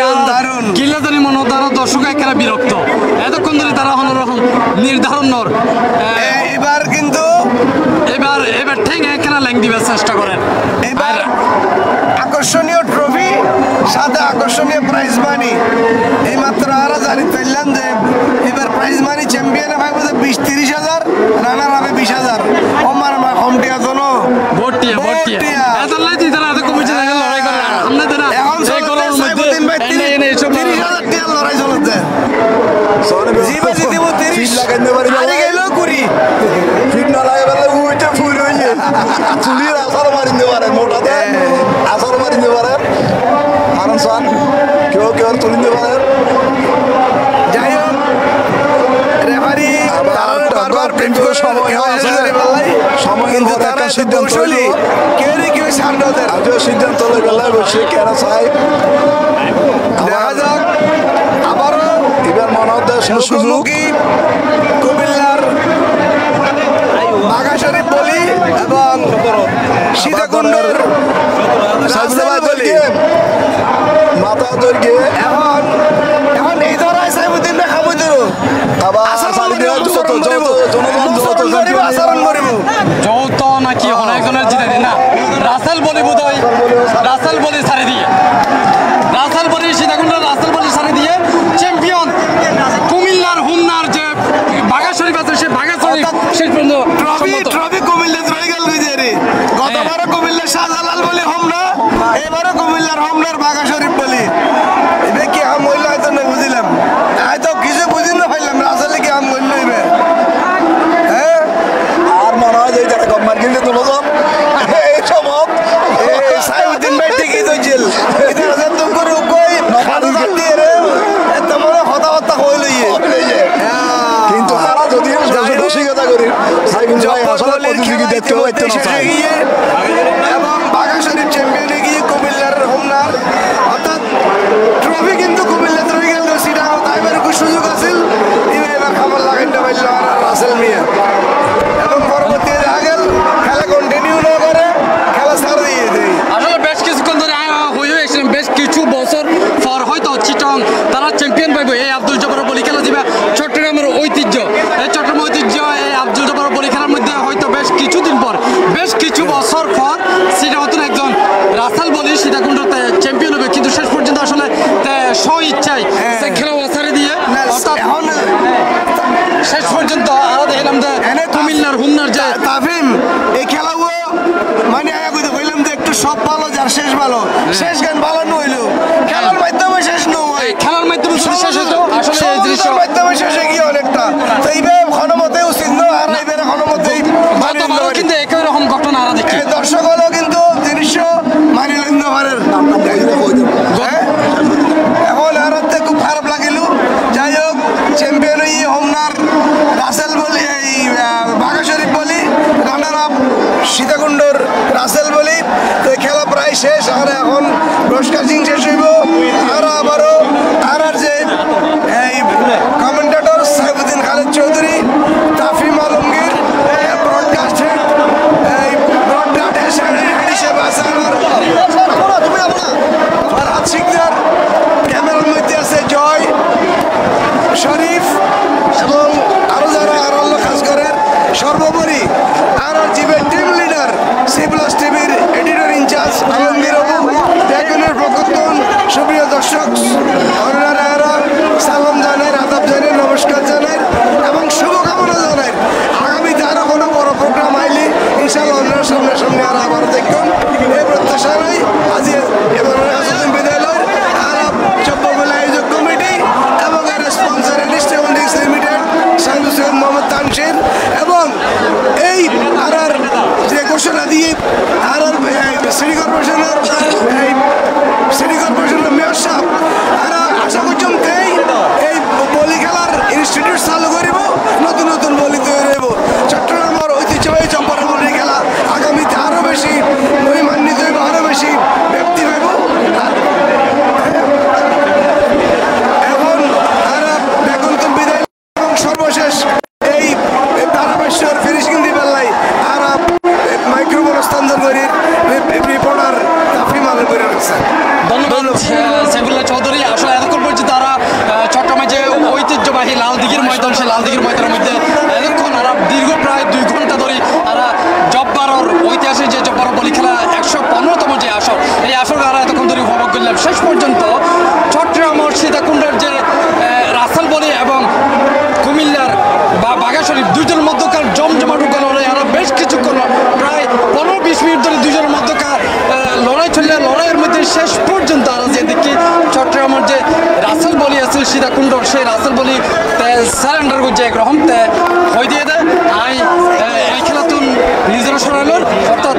কিলে জানি মনে তারা দর্শক একেবারে বিরক্ত এতক্ষণ ধরে তারা অন্যরকম নির্ধারণ এবার কিন্তু এবার ঠেং এখানে ল্যাং দিবার চেষ্টা করেন এবার আকর্ষণীয় ট্রফি সাথে আকর্ষণীয় প্রাইজ মানি এই মাত্র আরো জানি ফেললেন যে এবার প্রাইজ মানি চ্যাম্পিয়নে ভাই বলতে 20-30,000 রানার হবে 20,000 আমার মা কমটিয়া জন্য ভোটিয়া এত লাইতি তারা এত কমিটি লাগে লড়াই করে আমরা তো না এখন এই গরমের মধ্যে 30,000 টাকা লড়াই চলছে জিবা জিতিব 30 লাগাইতে পারি আরে গেল কুড়ি ফিট না লাগে বলে উইটা ফুল হইছে ফুলির আসার মারিতে পারে মোটাতে আসার মারিতে পারে কারণ সান কেউ তুলিতে পারে যাই হোক রেফারি বারবার কিন্তু সময় কিন্তু তারা সিদ্ধান্ত কেউ সামনে ওদের আজও সিদ্ধান্ত বেলায় বসে কেনা চাই দেখা যাক আবারও এবার মনে হচ্ছে সুযোগ কুমিল্লার বাঘা শরীফ বলি এবং সীতাকুণ্ডের মাথা দৈর্ঘ্যে এখন এই ধরায় সাইবুদ্দিন না খাবুদ্দিন আচরণ করিব যৌথ নাকি অনেকজনের জিতে দিন না রাসেল বলি বোধ হয় রাসেল বলি ছাড়ি দিয়ে রাসেল বলি সীতাকুণ্ডের রাসেল বলি ছাড়ি দিয়ে চ্যাম্পিয়ন কুমিল্লার হুমনার যে বাঘা শরীফ আছে সে বাঘা শরীফ শেষ পর্যন্ত ট্রফি কুমিল্লা রয়ে গেল গতবারও কুমিল্লার শাহজালাল বলি হোমনা এবারও কুমিল্লার হোমনার বাঘা শরীফ বলি এবার কি আম হইল হয়তো না বুঝলাম হয়তো কিছু বুঝি না পাইলাম রাসেলে কি আম হইল এবার হ্যাঁ আর মনে হয় যে যারা গম্মান কিনতে তুলো যান এই সময় সাইউদ্দিন ভাই ঠিকই তো জেল এটা রাজার তো করে কই হাজার দিয়ে রে তোমার হতা হইল কিন্তু তারা যদি রসিকতা করি সাইবুল ভাই আসলে প্রতিযোগী দেখতে পাইতে না চাই এবং বাঘা শরীফ চ্যাম্পিয়নে গিয়ে কুমিল্লার হোমনার অর্থাৎ ট্রফি কিন্তু কুমিল্লাতে রয়ে গেল সেটা তাই আব্দুল জব্বার বলি খেলা দিবে চট্টগ্রামের ঐতিহ্য। এই চট্টগ্রাম ঐতিহ্য এই আব্দুল জব্বার বলি খেলার মধ্যে হয়তো বেশ কিছুদিন পর, বেশ কিছু বছর পর সেটা নতুন একজন রাসেল বলি সীতাকুণ্ডতে চ্যাম্পিয়ন হবে, কিন্তু শেষ পর্যন্ত আসলে স্ব ইচ্ছায় খেলা ওয়াসারে দিয়ে শেষ পর্যন্ত আরো দেখলাম যে কুমিল্লার হুমনার যে তাফিম এই খেলাগুলো মানে বললাম যে একটু সব ভালো যার শেষ ভালো, শেষ গান ভালো নইলো খেলার মাধ্যমে শেষ নয়, খেলার মাধ্যমে শেষ হতো আসলে এই দৃশ্য মাধ্যমে শেষ হয়ে গিয়ে অনেকটা তো এইভাবে ক্ষণমতে উচিত নয় আর এইভাবে ক্ষণমতেই কিন্তু একই রকম ঘটনা আরো দেখি দর্শক হলো কিন্তু জিনিস মানি লইতে পারে। এখন আর খুব খারাপ লাগিল। যাই হোক চ্যাম্পিয়ন হোমনার রাসেল বলি এই বাঘা শরীফ বলি রানার আপ সীতাকুণ্ডর রাসেল বলি। তো খেলা প্রায় শেষ আর এখন ব্রডকাস্টিং শেষ হইব আর আবারও আর যে এই কমেন্টেটর সাইফুদ্দিন খালেদ চৌধুরী তাফিম আলমগীর ব্রডকাস্টের এই ব্রডকাস্ট হিসেবে আছে ফরহাদ সিকদার, ক্যামেরার মধ্যে আছে জয় শরীফ এবং আরো যারা আরো কাজ করেন। সর্বোপরি আর জিবের টিম লিডার সি প্লাস টিভির এডিটর ইনচার্জ আলমগীর বাবু, দেখনের প্রকটন সুপ্রিয় দর্শক সালাম জানাই, আদাব জানাই, নমস্কার জানাই এবং শুভকামনা জানাই। আগামীতে আরো কোনো বড় প্রোগ্রাম আইলে ইনশাআল্লাহ অন্যের সামনে সামনে আর আবার দেখুন এই প্রত্যাশা নাই। আজ এবার বিদায় লয় আরব চব্ববেলা আয়োজক কমিটি এবং এর স্পন্সর এলিস্ট হোল্ডিংস লিমিটেড সাইদ হুসেন মোহাম্মদ তানসির এবং এই আর যে ঘোষণা দিয়ে আর সিটি কর্পোরেশনের মেয়র সাহেব আর আশা করছেন এই বলি খেলার ইনস্টিটিউট চালু করিব, নতুন নতুন বলি তৈরি হইব। চট্টগ্রামের ঐতিহ্যবাহী চম্পার বলি খেলা আগামীতে আরো বেশি মহিমান্বিত হইব, আরো বেশি ব্যক্তি হইব। এখন আর বেগুন বিদায় এবং সর্বশেষ এই ধারাবাহিক ফিনিশিং দিবার লাই আর মাইক্রোফোন হস্তান্তর করি রিপোর্টার তাফিম আলম করে রাখছে। ধন্যবাদ সাইফুল্লাহ চৌধুরী। আসলে এতক্ষণ পর্যন্ত তারা চট্টগ্রামে যে ঐতিহ্যবাহী লালদিঘির ময়দান, সেই লালদিঘির ময়দানের মধ্যে এতক্ষণ আর দীর্ঘ প্রায় 2 ঘন্টা ধরে তারা জব্বারর ঐতিহাসিক যে জব্বার বলি খেলা 115তম যে আসর, এই আসর তারা এতক্ষণ ধরে উপভোগ করলাম। শেষ পর্যন্ত চট্টগ্রামের সীতাকুণ্ডের যে রাসেল বলি এবং কুমিল্লার বাঘা শরীফ দুজনের মধ্যকার জমজমাট লড়াই আরো বেশ কিছুক্ষণ প্রায় 15-20 মিনিট ধরে দুজনের মধ্যকার লড়াই চললে লড়াইয়ের মধ্যে শেষ পর্যন্ত আরো যে দেখি চট্টগ্রামের যে রাসেল বলি আছে সীতাকুণ্ডর সেই রাসেল বলি সারেন্ডার করছে একরকম হয়ে দিয়ে দেয়। এই খেলা তুন নিজেরা সরাইল অর্থাৎ